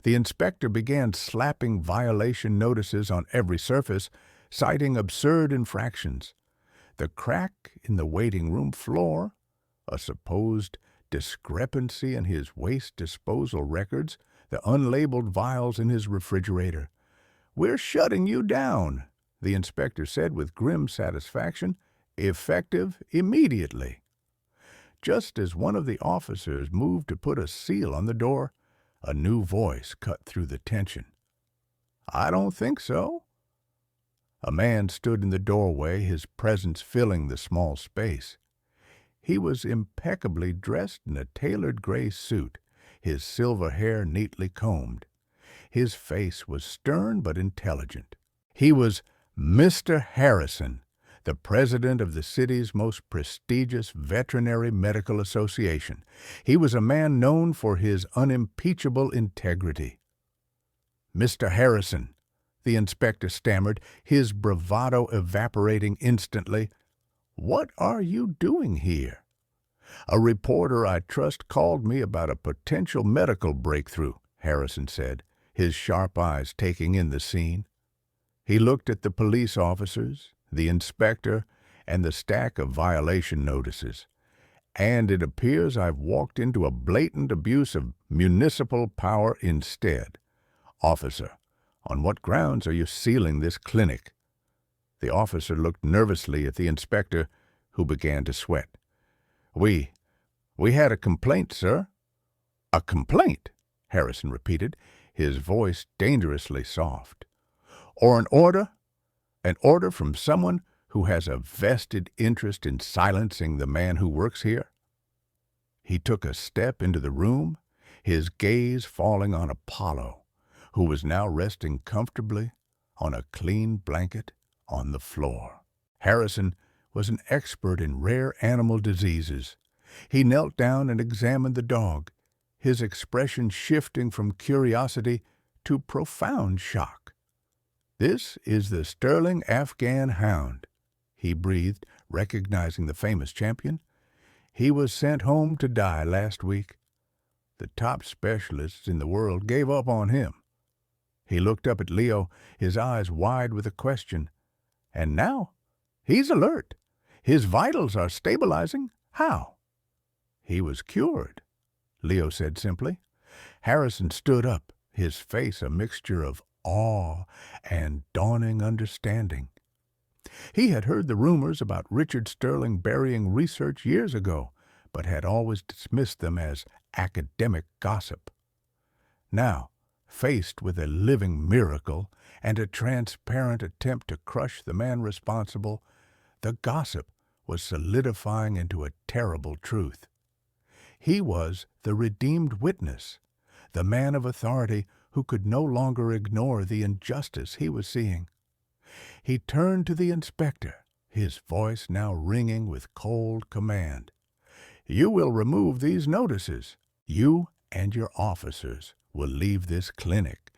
The inspector began slapping violation notices on every surface, citing absurd infractions. The crack in the waiting room floor, a supposed discrepancy in his waste disposal records, the unlabeled vials in his refrigerator. "We're shutting you down," the inspector said with grim satisfaction, "effective immediately." Just as one of the officers moved to put a seal on the door, a new voice cut through the tension. "I don't think so." A man stood in the doorway, his presence filling the small space. He was impeccably dressed in a tailored gray suit, his silver hair neatly combed. His face was stern but intelligent. He was Mr. Harrison, the president of the city's most prestigious veterinary medical association. He was a man known for his unimpeachable integrity. "Mr. Harrison," the inspector stammered, his bravado evaporating instantly, "what are you doing here?" "A reporter I trust called me about a potential medical breakthrough," Harrison said, his sharp eyes taking in the scene. He looked at the police officers, the inspector, and the stack of violation notices. "And it appears I've walked into a blatant abuse of municipal power instead. Officer, on what grounds are you sealing this clinic?" The officer looked nervously at the inspector, who began to sweat. We had a complaint, sir." "A complaint?" Harrison repeated, his voice dangerously soft. "Or an order? An order from someone who has a vested interest in silencing the man who works here?" He took a step into the room, his gaze falling on Apollo, who was now resting comfortably on a clean blanket on the floor. Harrison was an expert in rare animal diseases. He knelt down and examined the dog, his expression shifting from curiosity to profound shock. "This is the Sterling Afghan Hound," he breathed, recognizing the famous champion. "He was sent home to die last week. The top specialists in the world gave up on him." He looked up at Leo, his eyes wide with a question. "And now he's alert. His vitals are stabilizing. How?" "He was cured," Leo said simply. Harrison stood up, his face a mixture of awe and dawning understanding. He had heard the rumors about Richard Sterling burying research years ago, but had always dismissed them as academic gossip. Now, faced with a living miracle and a transparent attempt to crush the man responsible, the gossip was solidifying into a terrible truth. He was the redeemed witness, the man of authority who could no longer ignore the injustice he was seeing. He turned to the inspector, his voice now ringing with cold command. "You will remove these notices. You and your officers will leave this clinic,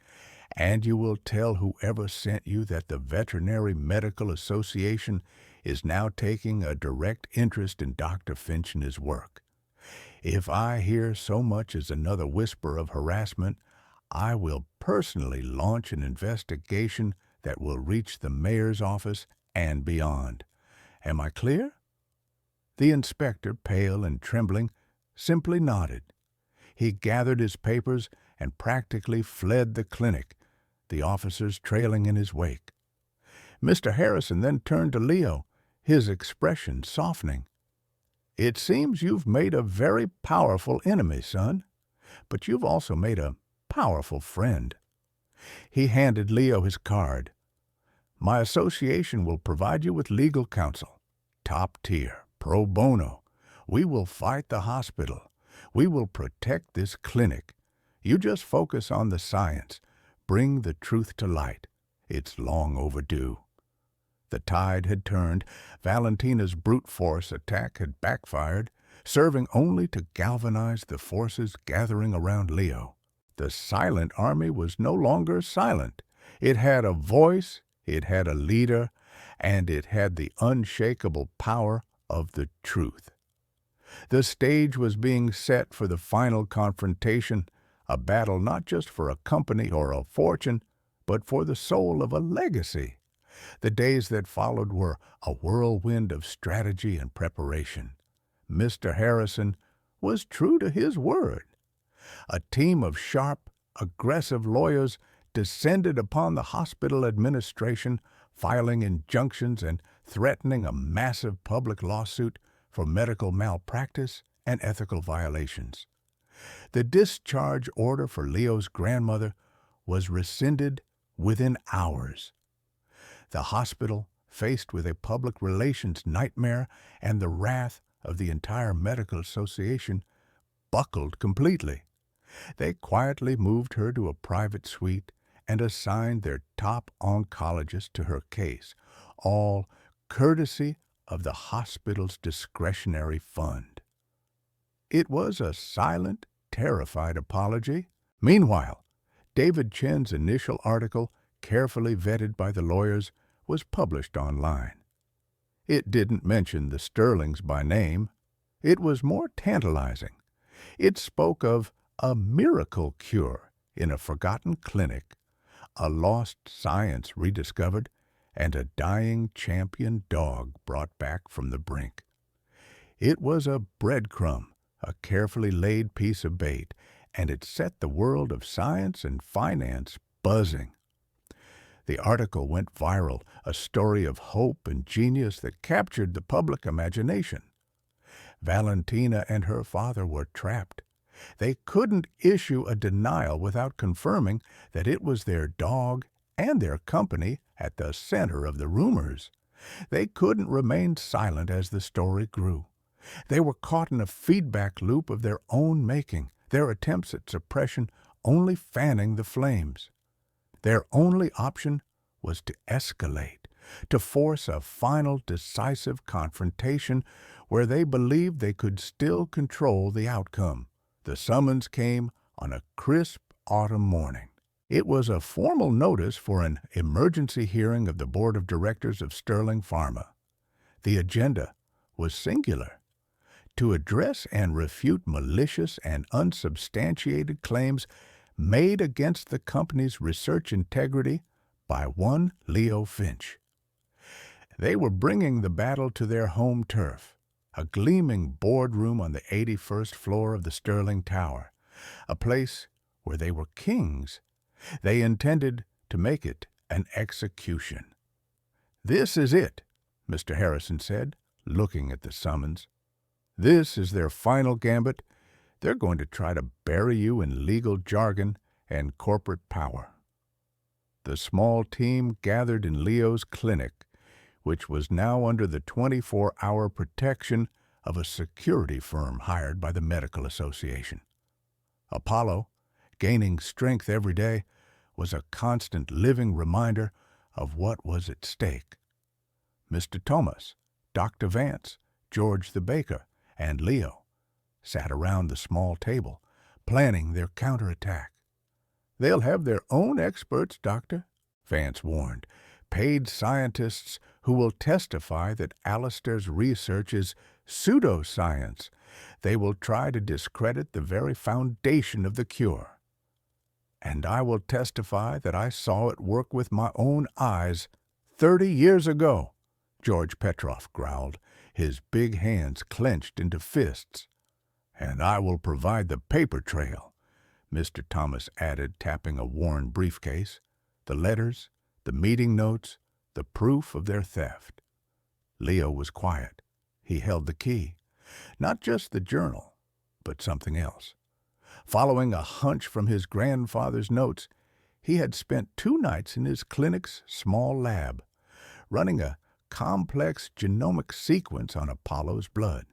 and you will tell whoever sent you that the Veterinary Medical Association is now taking a direct interest in Dr. Finch and his work. If I hear so much as another whisper of harassment, I will personally launch an investigation that will reach the mayor's office and beyond. Am I clear?" The inspector, pale and trembling, simply nodded. He gathered his papers and practically fled the clinic, the officers trailing in his wake. Mr. Harrison then turned to Leo, his expression softening. "It seems you've made a very powerful enemy, son, but you've also made a powerful friend." He handed Leo his card. "My association will provide you with legal counsel. Top tier, pro bono. We will fight the hospital. We will protect this clinic. You just focus on the science. bring the truth to light. It's long overdue. The tide had turned. Valentina's brute force attack had backfired, serving only to galvanize the forces gathering around Leo. The silent army was no longer silent. It had a voice, it had a leader, and it had the unshakable power of the truth. The stage was being set for the final confrontation, a battle not just for a company or a fortune, but for the soul of a legacy. The days that followed were a whirlwind of strategy and preparation. Mr. Harrison was true to his word. A team of sharp, aggressive lawyers descended upon the hospital administration, filing injunctions and threatening a massive public lawsuit for medical malpractice and ethical violations. The discharge order for Leo's grandmother was rescinded within hours. The hospital, faced with a public relations nightmare and the wrath of the entire medical association, buckled completely. They quietly moved her to a private suite and assigned their top oncologist to her case, all courtesy of the hospital's discretionary fund. It was a silent, terrified apology. Meanwhile, David Chen's initial article, carefully vetted by the lawyers, was published online. It didn't mention the Sterlings by name. It was more tantalizing. It spoke of a miracle cure in a forgotten clinic, a lost science rediscovered, and a dying champion dog brought back from the brink. It was a breadcrumb, a carefully laid piece of bait, and it set the world of science and finance buzzing. The article went viral, a story of hope and genius that captured the public imagination. Valentina and her father were trapped. They couldn't issue a denial without confirming that it was their dog and their company at the center of the rumors. They couldn't remain silent as the story grew. They were caught in a feedback loop of their own making, their attempts at suppression only fanning the flames. Their only option was to escalate, to force a final decisive confrontation where they believed they could still control the outcome. The summons came on a crisp autumn morning. It was a formal notice for an emergency hearing of the board of directors of Sterling Pharma. The agenda was singular: to address and refute malicious and unsubstantiated claims made against the company's research integrity by one Leo Finch. They were bringing the battle to their home turf, a gleaming boardroom on the 81st floor of the Sterling Tower, a place where they were kings. They intended to make it an execution. "This is it," Mr. Harrison said, looking at the summons. "This is their final gambit. They're going to try to bury you in legal jargon and corporate power." The small team gathered in Leo's clinic, which was now under the 24-hour protection of a security firm hired by the Medical Association. Apollo, gaining strength every day, was a constant living reminder of what was at stake. Mr. Thomas, Dr. Vance, George the baker, and Leo sat around the small table, planning their counterattack. "They'll have their own experts, Doctor," Vance warned, "paid scientists who will testify that Alistair's research is pseudoscience. They will try to discredit the very foundation of the cure. And I will testify that I saw it work with my own eyes 30 years ago," George Petroff growled, his big hands clenched into fists. "And I will provide the paper trail," Mr. Thomas added, tapping a worn briefcase. "The letters, the meeting notes, the proof of their theft." Leo was quiet. He held the key. Not just the journal, but something else. Following a hunch from his grandfather's notes, he had spent 2 nights in his clinic's small lab, running a complex genomic sequence on Apollo's blood.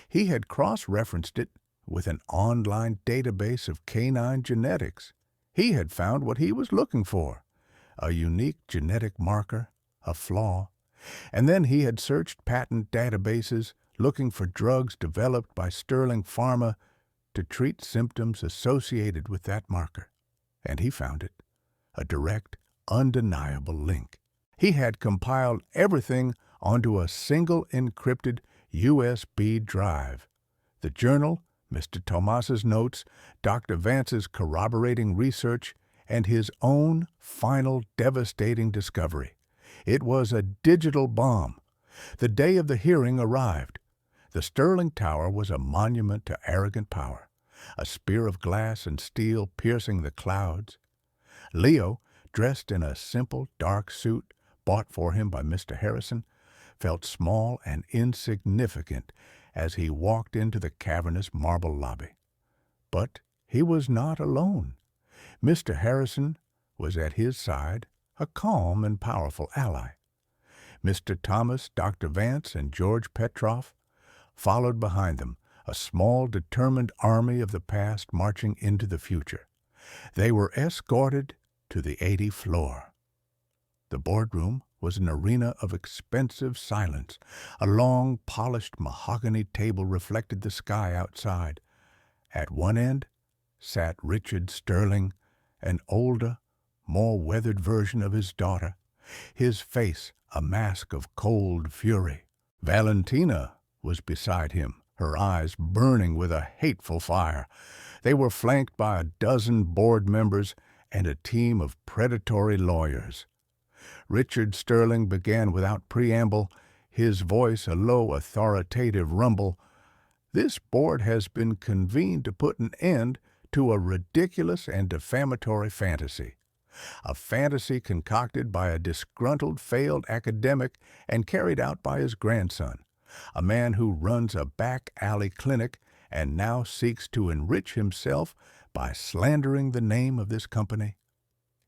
He had cross-referenced it with an online database of canine genetics. He had found what he was looking for, a unique genetic marker, a flaw, and then he had searched patent databases looking for drugs developed by Sterling Pharma to treat symptoms associated with that marker. And he found it, a direct, undeniable link. He had compiled everything onto a single encrypted USB drive. The journal, Mr. Tomas's notes, Dr. Vance's corroborating research, and his own final devastating discovery. It was a digital bomb. The day of the hearing arrived. The Sterling Tower was a monument to arrogant power, a spear of glass and steel piercing the clouds. Leo, dressed in a simple dark suit bought for him by Mr. Harrison, felt small and insignificant as he walked into the cavernous marble lobby. But he was not alone. Mr. Harrison was at his side, a calm and powerful ally. Mr. Thomas, Dr. Vance, and George Petroff followed behind them, a small, determined army of the past marching into the future. They were escorted to the 80th floor. The boardroom was an arena of expensive silence. A long, polished mahogany table reflected the sky outside. At one end sat Richard Sterling, an older, more weathered version of his daughter, his face a mask of cold fury. Valentina was beside him, her eyes burning with a hateful fire. They were flanked by a dozen board members and a team of predatory lawyers. Richard Sterling began without preamble, his voice a low, authoritative rumble. This board has been convened to put an end to a ridiculous and defamatory fantasy. A fantasy concocted by a disgruntled, failed academic and carried out by his grandson, a man who runs a back-alley clinic and now seeks to enrich himself by slandering the name of this company.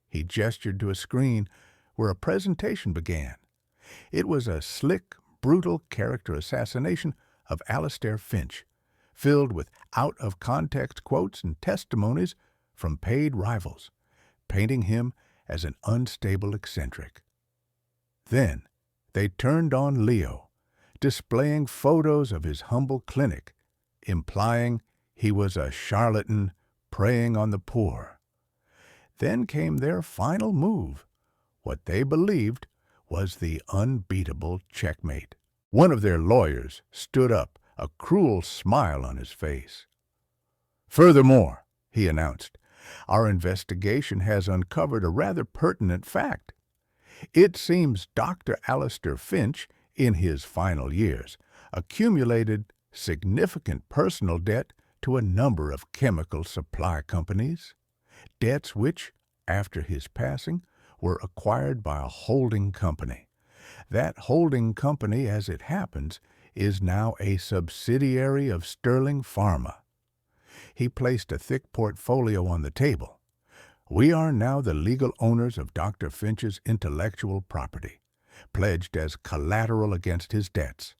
He gestured to a screen where a presentation began. It was a slick, brutal character assassination of Alastair Finch, filled with out-of-context quotes and testimonies from paid rivals, painting him as an unstable eccentric. Then they turned on Leo, displaying photos of his humble clinic, implying he was a charlatan preying on the poor. Then came their final move, what they believed was the unbeatable checkmate. One of their lawyers stood up, a cruel smile on his face. "Furthermore," he announced, "our investigation has uncovered a rather pertinent fact. It seems Dr. Alastair Finch, in his final years, accumulated significant personal debt to a number of chemical supply companies, debts which, after his passing, were acquired by a holding company. That holding company, as it happens, is now a subsidiary of Sterling Pharma." He placed a thick portfolio on the table. "We are now the legal owners of Dr. Finch's intellectual property, pledged as collateral against his debts.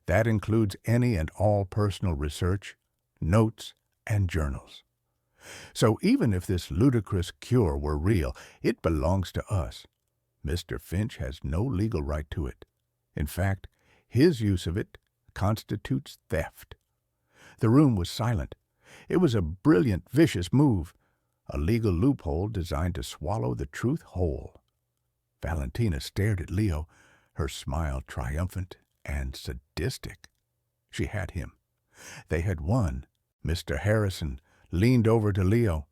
That includes any and all personal research, notes, and journals. So even if this ludicrous cure were real, it belongs to us. Mr. Finch has no legal right to it. In fact, his use of it constitutes theft." The room was silent. It was a brilliant, vicious move, a legal loophole designed to swallow the truth whole. Valentina stared at Leo, her smile triumphant and sadistic. She had him. They had won. Mr. Harrison leaned over to Leo.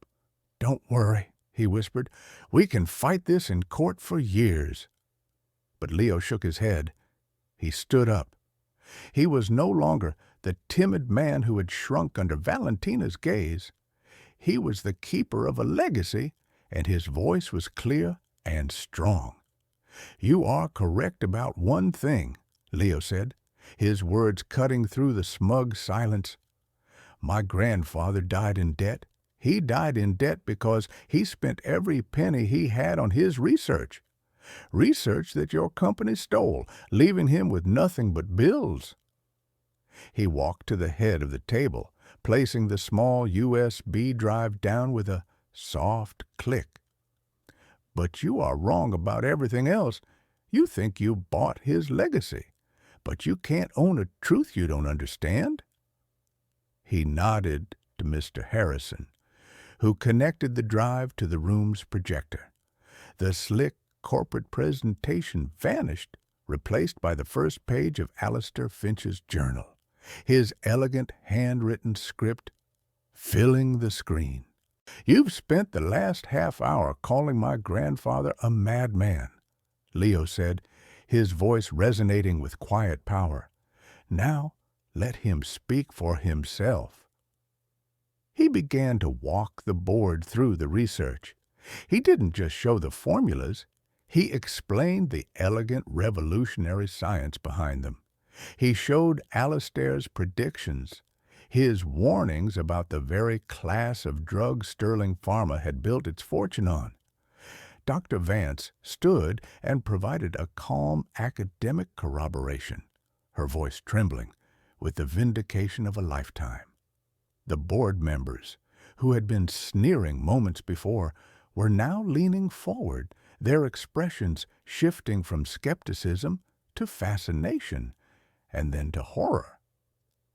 "Don't worry," he whispered. "We can fight this in court for years." But Leo shook his head. He stood up. He was no longer the timid man who had shrunk under Valentina's gaze. He was the keeper of a legacy, and his voice was clear and strong. "You are correct about one thing," Leo said, his words cutting through the smug silence. "My grandfather died in debt. He died in debt because he spent every penny he had on his research. Research that your company stole, leaving him with nothing but bills." He walked to the head of the table, placing the small USB drive down with a soft click. "But you are wrong about everything else. You think you bought his legacy, but you can't own a truth you don't understand." He nodded to Mr. Harrison, who connected the drive to the room's projector. The slick corporate presentation vanished, replaced by the first page of Alistair Finch's journal, his elegant handwritten script filling the screen. "You've spent the last half hour calling my grandfather a madman," Leo said, his voice resonating with quiet power. "Now let him speak for himself." He began to walk the board through the research. He didn't just show the formulas, he explained the elegant revolutionary science behind them. He showed Alistair's predictions, his warnings about the very class of drugs Sterling Pharma had built its fortune on. Dr. Vance stood and provided a calm academic corroboration, her voice trembling with the vindication of a lifetime. The board members, who had been sneering moments before, were now leaning forward, their expressions shifting from skepticism to fascination and then to horror.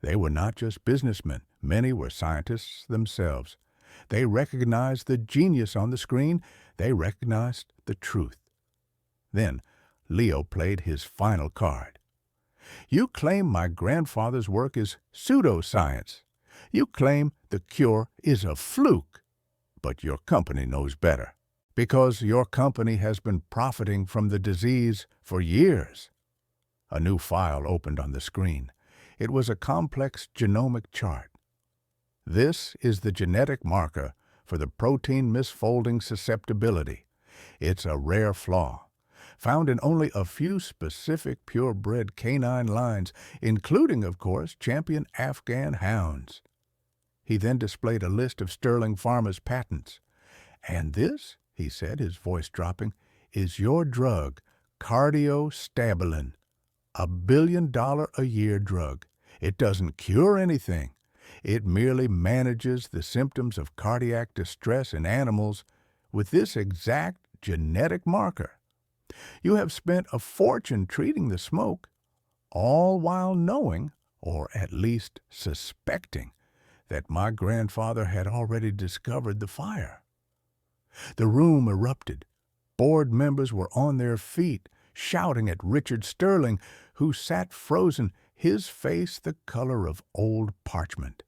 They were not just businessmen. Many were scientists themselves. They recognized the genius on the screen. They recognized the truth. Then Leo played his final card. "You claim my grandfather's work is pseudoscience. You claim the cure is a fluke. But your company knows better, because your company has been profiting from the disease for years." A new file opened on the screen. It was a complex genomic chart. "This is the genetic marker for the protein misfolding susceptibility. It's a rare flaw, found in only a few specific purebred canine lines, including, of course, champion Afghan hounds." He then displayed a list of Sterling Pharma's patents. "And this," he said, his voice dropping, "is your drug, cardiostabilin, a billion-dollar-a-year drug. It doesn't cure anything. It merely manages the symptoms of cardiac distress in animals with this exact genetic marker. You have spent a fortune treating the smoke, all while knowing, or at least suspecting, that my grandfather had already discovered the fire." The room erupted. Board members were on their feet, shouting at Richard Sterling, who sat frozen, his face the color of old parchment.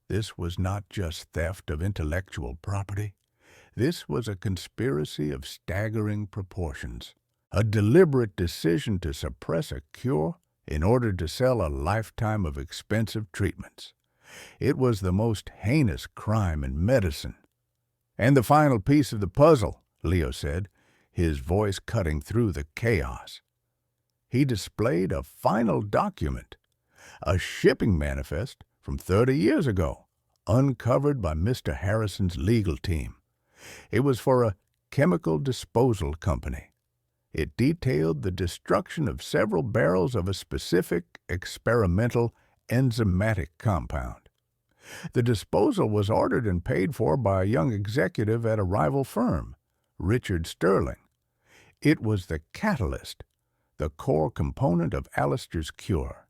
This was not just theft of intellectual property. This was a conspiracy of staggering proportions, a deliberate decision to suppress a cure in order to sell a lifetime of expensive treatments. It was the most heinous crime in medicine. "And the final piece of the puzzle," Leo said, his voice cutting through the chaos. He displayed a final document, a shipping manifest from 30 years ago, uncovered by Mr. Harrison's legal team. It was for a chemical disposal company. It detailed the destruction of several barrels of a specific experimental enzymatic compound. The disposal was ordered and paid for by a young executive at a rival firm, Richard Sterling. It was the catalyst, the core component of Alistair's cure.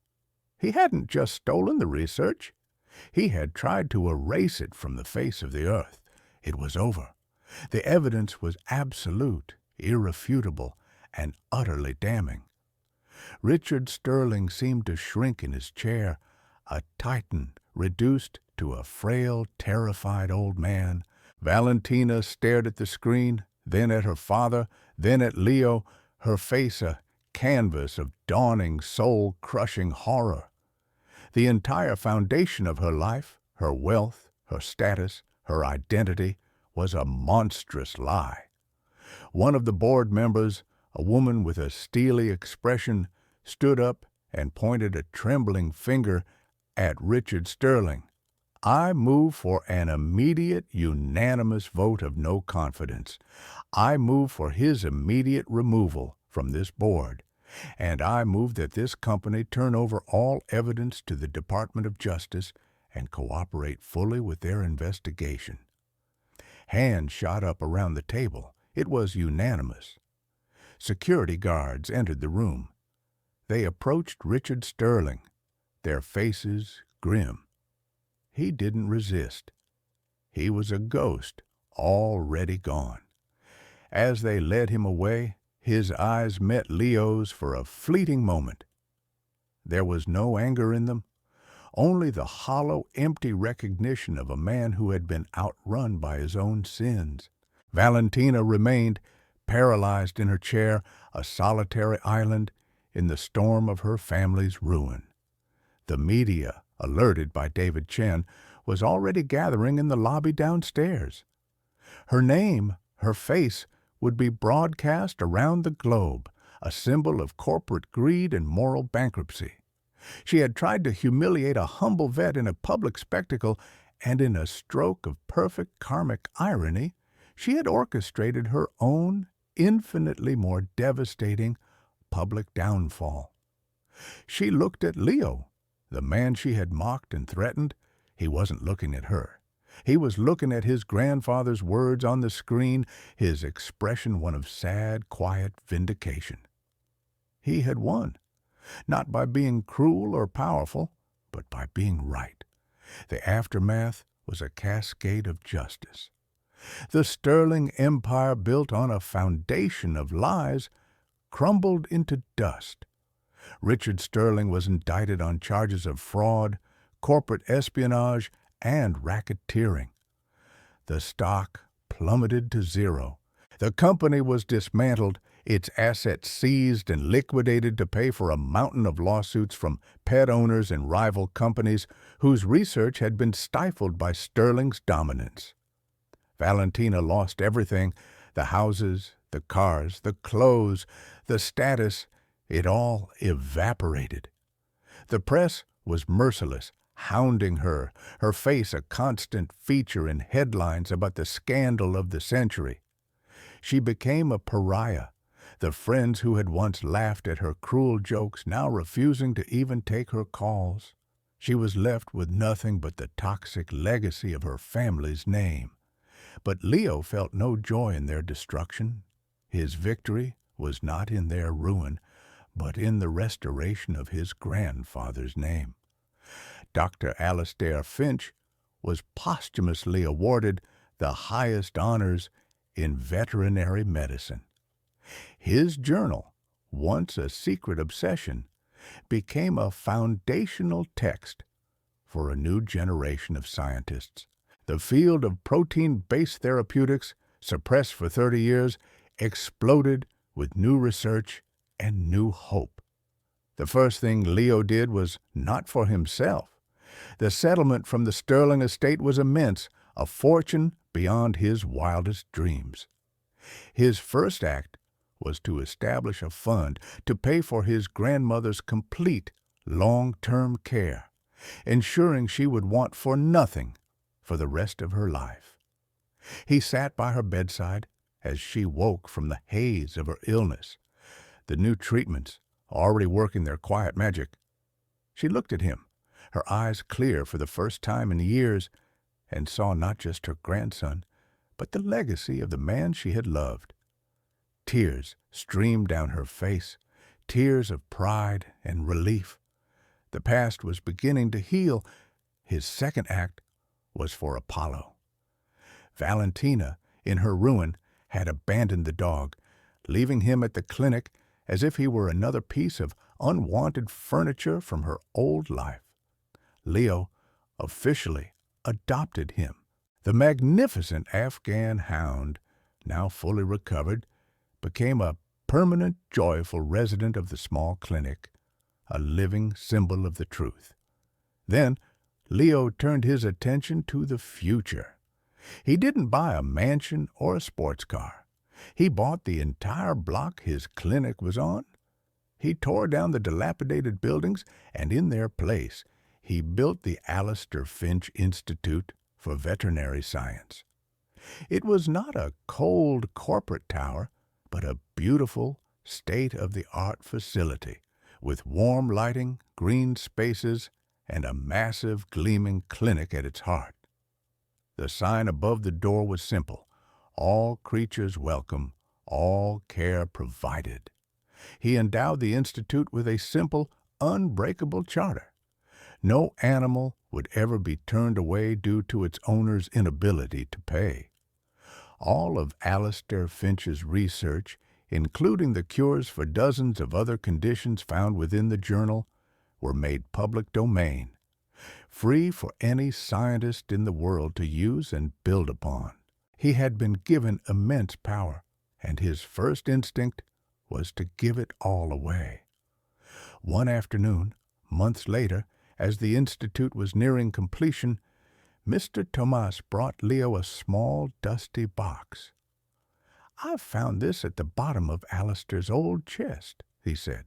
He hadn't just stolen the research. He had tried to erase it from the face of the earth. It was over. The evidence was absolute, irrefutable, and utterly damning. Richard Sterling seemed to shrink in his chair, a titan reduced to a frail, terrified old man. Valentina stared at the screen, then at her father, then at Leo, her face a canvas of dawning, soul-crushing horror. The entire foundation of her life, her wealth, her status, her identity, was a monstrous lie. One of the board members, a woman with a steely expression, stood up and pointed a trembling finger at Richard Sterling. "I move for an immediate, unanimous vote of no confidence. I move for his immediate removal from this board. And I move that this company turn over all evidence to the Department of Justice and cooperate fully with their investigation." Hands shot up around the table. It was unanimous. Security guards entered the room. They approached Richard Sterling, their faces grim. He didn't resist. He was a ghost, already gone. As they led him away, his eyes met Leo's for a fleeting moment. There was no anger in them, only the hollow, empty recognition of a man who had been outrun by his own sins. Valentina remained, paralyzed in her chair, a solitary island in the storm of her family's ruin. The media, alerted by David Chen, was already gathering in the lobby downstairs. Her name, her face, would be broadcast around the globe, a symbol of corporate greed and moral bankruptcy. She had tried to humiliate a humble vet in a public spectacle, and in a stroke of perfect karmic irony, she had orchestrated her own, infinitely more devastating, public downfall. She looked at Leo, the man she had mocked and threatened. He wasn't looking at her. He was looking at his grandfather's words on the screen, his expression one of sad, quiet vindication. He had won, not by being cruel or powerful, but by being right. The aftermath was a cascade of justice. The Sterling empire, built on a foundation of lies, crumbled into dust. Richard Sterling was indicted on charges of fraud, corporate espionage, and racketeering. The stock plummeted to zero. The company was dismantled, its assets seized and liquidated to pay for a mountain of lawsuits from pet owners and rival companies whose research had been stifled by Sterling's dominance. Valentina lost everything: the houses, the cars, the clothes, the status. It all evaporated. The press was merciless, hounding her, her face a constant feature in headlines about the scandal of the century. She became a pariah, the friends who had once laughed at her cruel jokes now refusing to even take her calls. She was left with nothing but the toxic legacy of her family's name. But Leo felt no joy in their destruction. His victory was not in their ruin, but in the restoration of his grandfather's name. Dr. Alastair Finch was posthumously awarded the highest honors in veterinary medicine. His journal, once a secret obsession, became a foundational text for a new generation of scientists. The field of protein-based therapeutics, suppressed for 30 years, exploded with new research and new hope. The first thing Leo did was not for himself. The settlement from the Sterling estate was immense, a fortune beyond his wildest dreams. His first act was to establish a fund to pay for his grandmother's complete long-term care, ensuring she would want for nothing for the rest of her life. He sat by her bedside as she woke from the haze of her illness, the new treatments already working their quiet magic. She looked at him, her eyes clear for the first time in years, and saw not just her grandson, but the legacy of the man she had loved. Tears streamed down her face, tears of pride and relief. The past was beginning to heal. His second act was for Apollo. Valentina, in her ruin, had abandoned the dog, leaving him at the clinic as if he were another piece of unwanted furniture from her old life. Leo officially adopted him. The magnificent Afghan hound, now fully recovered, became a permanent, joyful resident of the small clinic, a living symbol of the truth. Then Leo turned his attention to the future. He didn't buy a mansion or a sports car. He bought the entire block his clinic was on. He tore down the dilapidated buildings, and in their place he built the Alastair Finch Institute for Veterinary Science. It was not a cold corporate tower, but a beautiful, state-of-the-art facility with warm lighting, green spaces, and a massive, gleaming clinic at its heart. The sign above the door was simple: all creatures welcome, all care provided. He endowed the Institute with a simple, unbreakable charter. No animal would ever be turned away due to its owner's inability to pay. All of Alistair Finch's research, including the cures for dozens of other conditions found within the journal, were made public domain, free for any scientist in the world to use and build upon. He had been given immense power, and his first instinct was to give it all away. One afternoon, months later, as the Institute was nearing completion, Mr. Thomas brought Leo a small, dusty box. "I've found this at the bottom of Alistair's old chest," he said.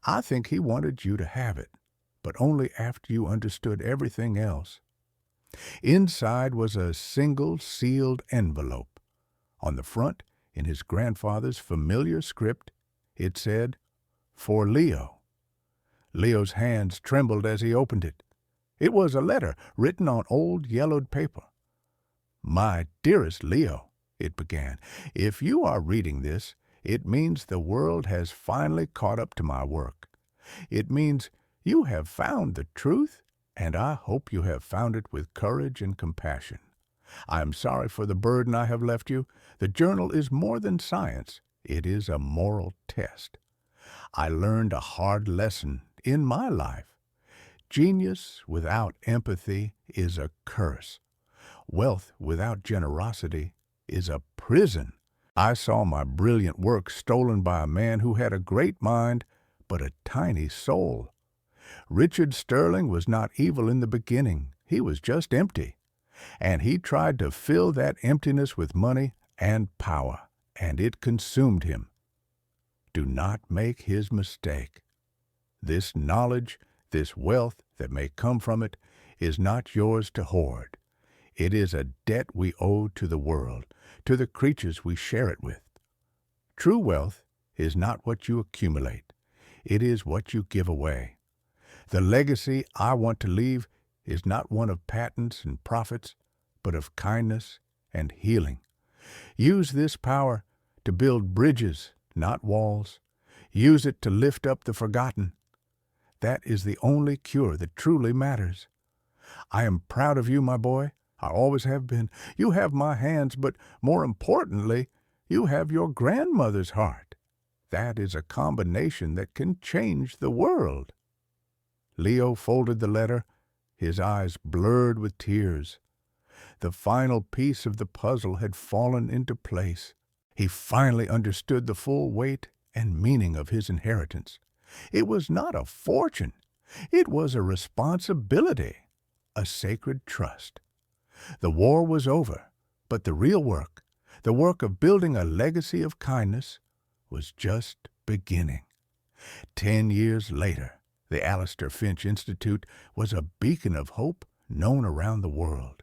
"I think he wanted you to have it, but only after you understood everything else." Inside was a single sealed envelope. On the front, in his grandfather's familiar script, it said, "For Leo." Leo's hands trembled as he opened it. It was a letter written on old yellowed paper. "My dearest Leo," it began, "if you are reading this, it means the world has finally caught up to my work. It means you have found the truth, and I hope you have found it with courage and compassion. I am sorry for the burden I have left you. The journal is more than science. It is a moral test. I learned a hard lesson in my life. Genius without empathy is a curse. Wealth without generosity is a prison. I saw my brilliant work stolen by a man who had a great mind but a tiny soul. Richard Sterling was not evil in the beginning. He was just empty. And he tried to fill that emptiness with money and power, and it consumed him. Do not make his mistake. This knowledge, this wealth that may come from it, is not yours to hoard. It is a debt we owe to the world, to the creatures we share it with. True wealth is not what you accumulate. It is what you give away. The legacy I want to leave is not one of patents and profits, but of kindness and healing. Use this power to build bridges, not walls. Use it to lift up the forgotten. That is the only cure that truly matters. I am proud of you, my boy. I always have been. You have my hands, but more importantly, you have your grandmother's heart. That is a combination that can change the world." Leo folded the letter, his eyes blurred with tears. The final piece of the puzzle had fallen into place. He finally understood the full weight and meaning of his inheritance. It was not a fortune. It was a responsibility, a sacred trust. The war was over, but the real work, the work of building a legacy of kindness, was just beginning. 10 years later, the Alistair Finch Institute was a beacon of hope known around the world.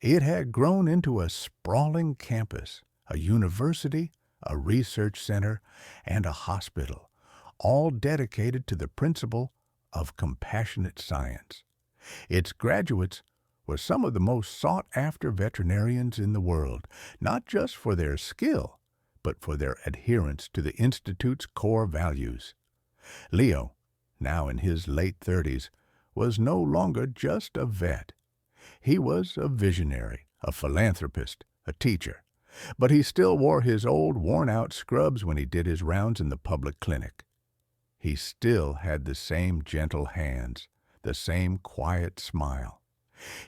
It had grown into a sprawling campus, a university, a research center, and a hospital, all dedicated to the principle of compassionate science. Its graduates were some of the most sought-after veterinarians in the world, not just for their skill, but for their adherence to the Institute's core values. Leo, now in his late 30s, was no longer just a vet. He was a visionary, a philanthropist, a teacher, but he still wore his old worn-out scrubs when he did his rounds in the public clinic. He still had the same gentle hands, the same quiet smile.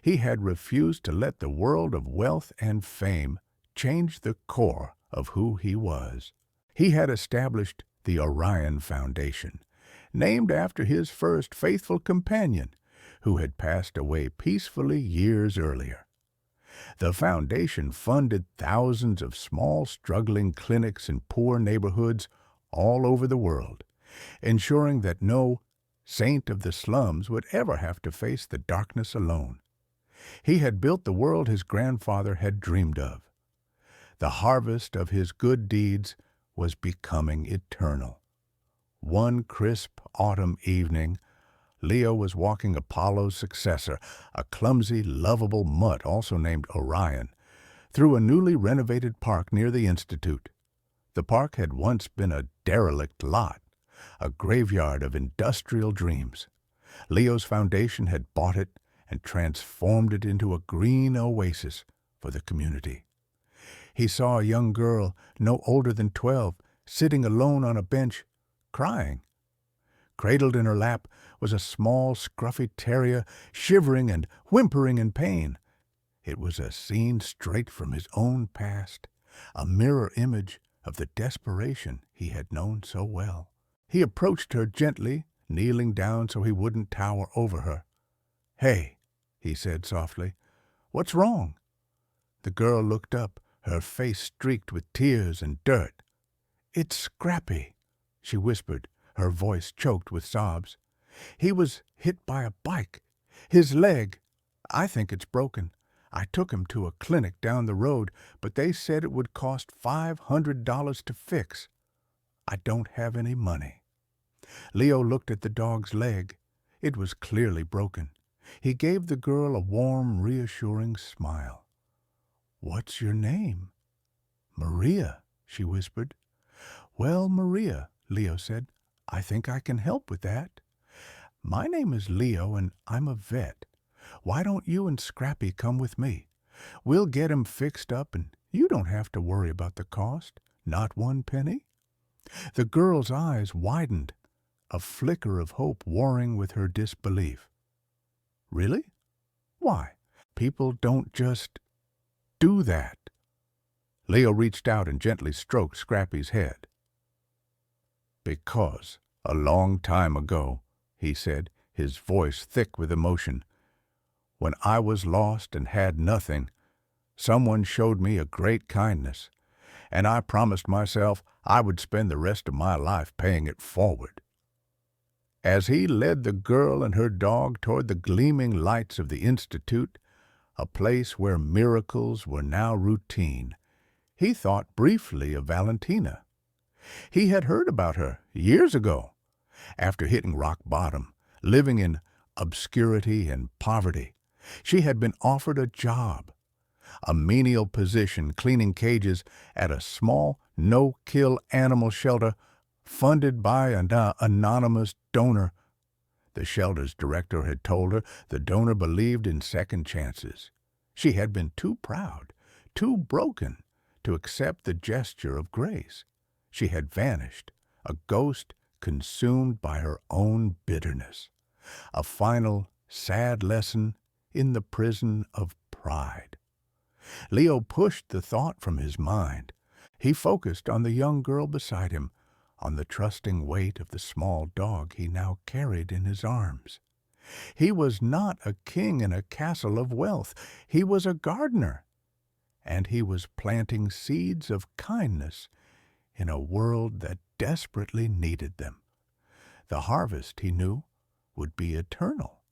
He had refused to let the world of wealth and fame change the core of who he was. He had established the Orion Foundation, named after his first faithful companion, who had passed away peacefully years earlier. The foundation funded thousands of small, struggling clinics in poor neighborhoods all over the world, ensuring that no saint of the slums would ever have to face the darkness alone. He had built the world his grandfather had dreamed of. The harvest of his good deeds was becoming eternal. One crisp autumn evening, Leo was walking Apollo's successor, a clumsy, lovable mutt also named Orion, through a newly renovated park near the Institute. The park had once been a derelict lot, a graveyard of industrial dreams. Leo's foundation had bought it and transformed it into a green oasis for the community. He saw a young girl, no older than 12, sitting alone on a bench, crying. Cradled in her lap was a small, scruffy terrier, shivering and whimpering in pain. It was a scene straight from his own past, a mirror image of the desperation he had known so well. He approached her gently, kneeling down so he wouldn't tower over her. "Hey," he said softly, "what's wrong?" The girl looked up, her face streaked with tears and dirt. "It's Scrappy," she whispered, her voice choked with sobs. "He was hit by a bike. His leg, I think it's broken. I took him to a clinic down the road, but they said it would cost $500 to fix. I don't have any money." Leo looked at the dog's leg. It was clearly broken. He gave the girl a warm, reassuring smile. "What's your name?" "Maria," she whispered. "Well, Maria," Leo said, "I think I can help with that. My name is Leo, and I'm a vet. Why don't you and Scrappy come with me? We'll get him fixed up, and you don't have to worry about the cost, not one penny." The girl's eyes widened, a flicker of hope warring with her disbelief. "Really? Why? People don't just do that." Leo reached out and gently stroked Scrappy's head. "Because a long time ago," he said, his voice thick with emotion, "when I was lost and had nothing, someone showed me a great kindness, and I promised myself I would spend the rest of my life paying it forward." As he led the girl and her dog toward the gleaming lights of the Institute, a place where miracles were now routine, he thought briefly of Valentina. He had heard about her years ago. After hitting rock bottom, living in obscurity and poverty, she had been offered a job, a menial position cleaning cages at a small, no-kill animal shelter funded by an anonymous donor. The shelter's director had told her the donor believed in second chances. She had been too proud, too broken, to accept the gesture of grace. She had vanished, a ghost consumed by her own bitterness. A final, sad lesson in the prison of pride. Leo pushed the thought from his mind. He focused on the young girl beside him, on the trusting weight of the small dog he now carried in his arms. He was not a king in a castle of wealth. He was a gardener, and he was planting seeds of kindness in a world that desperately needed them. The harvest, he knew, would be eternal.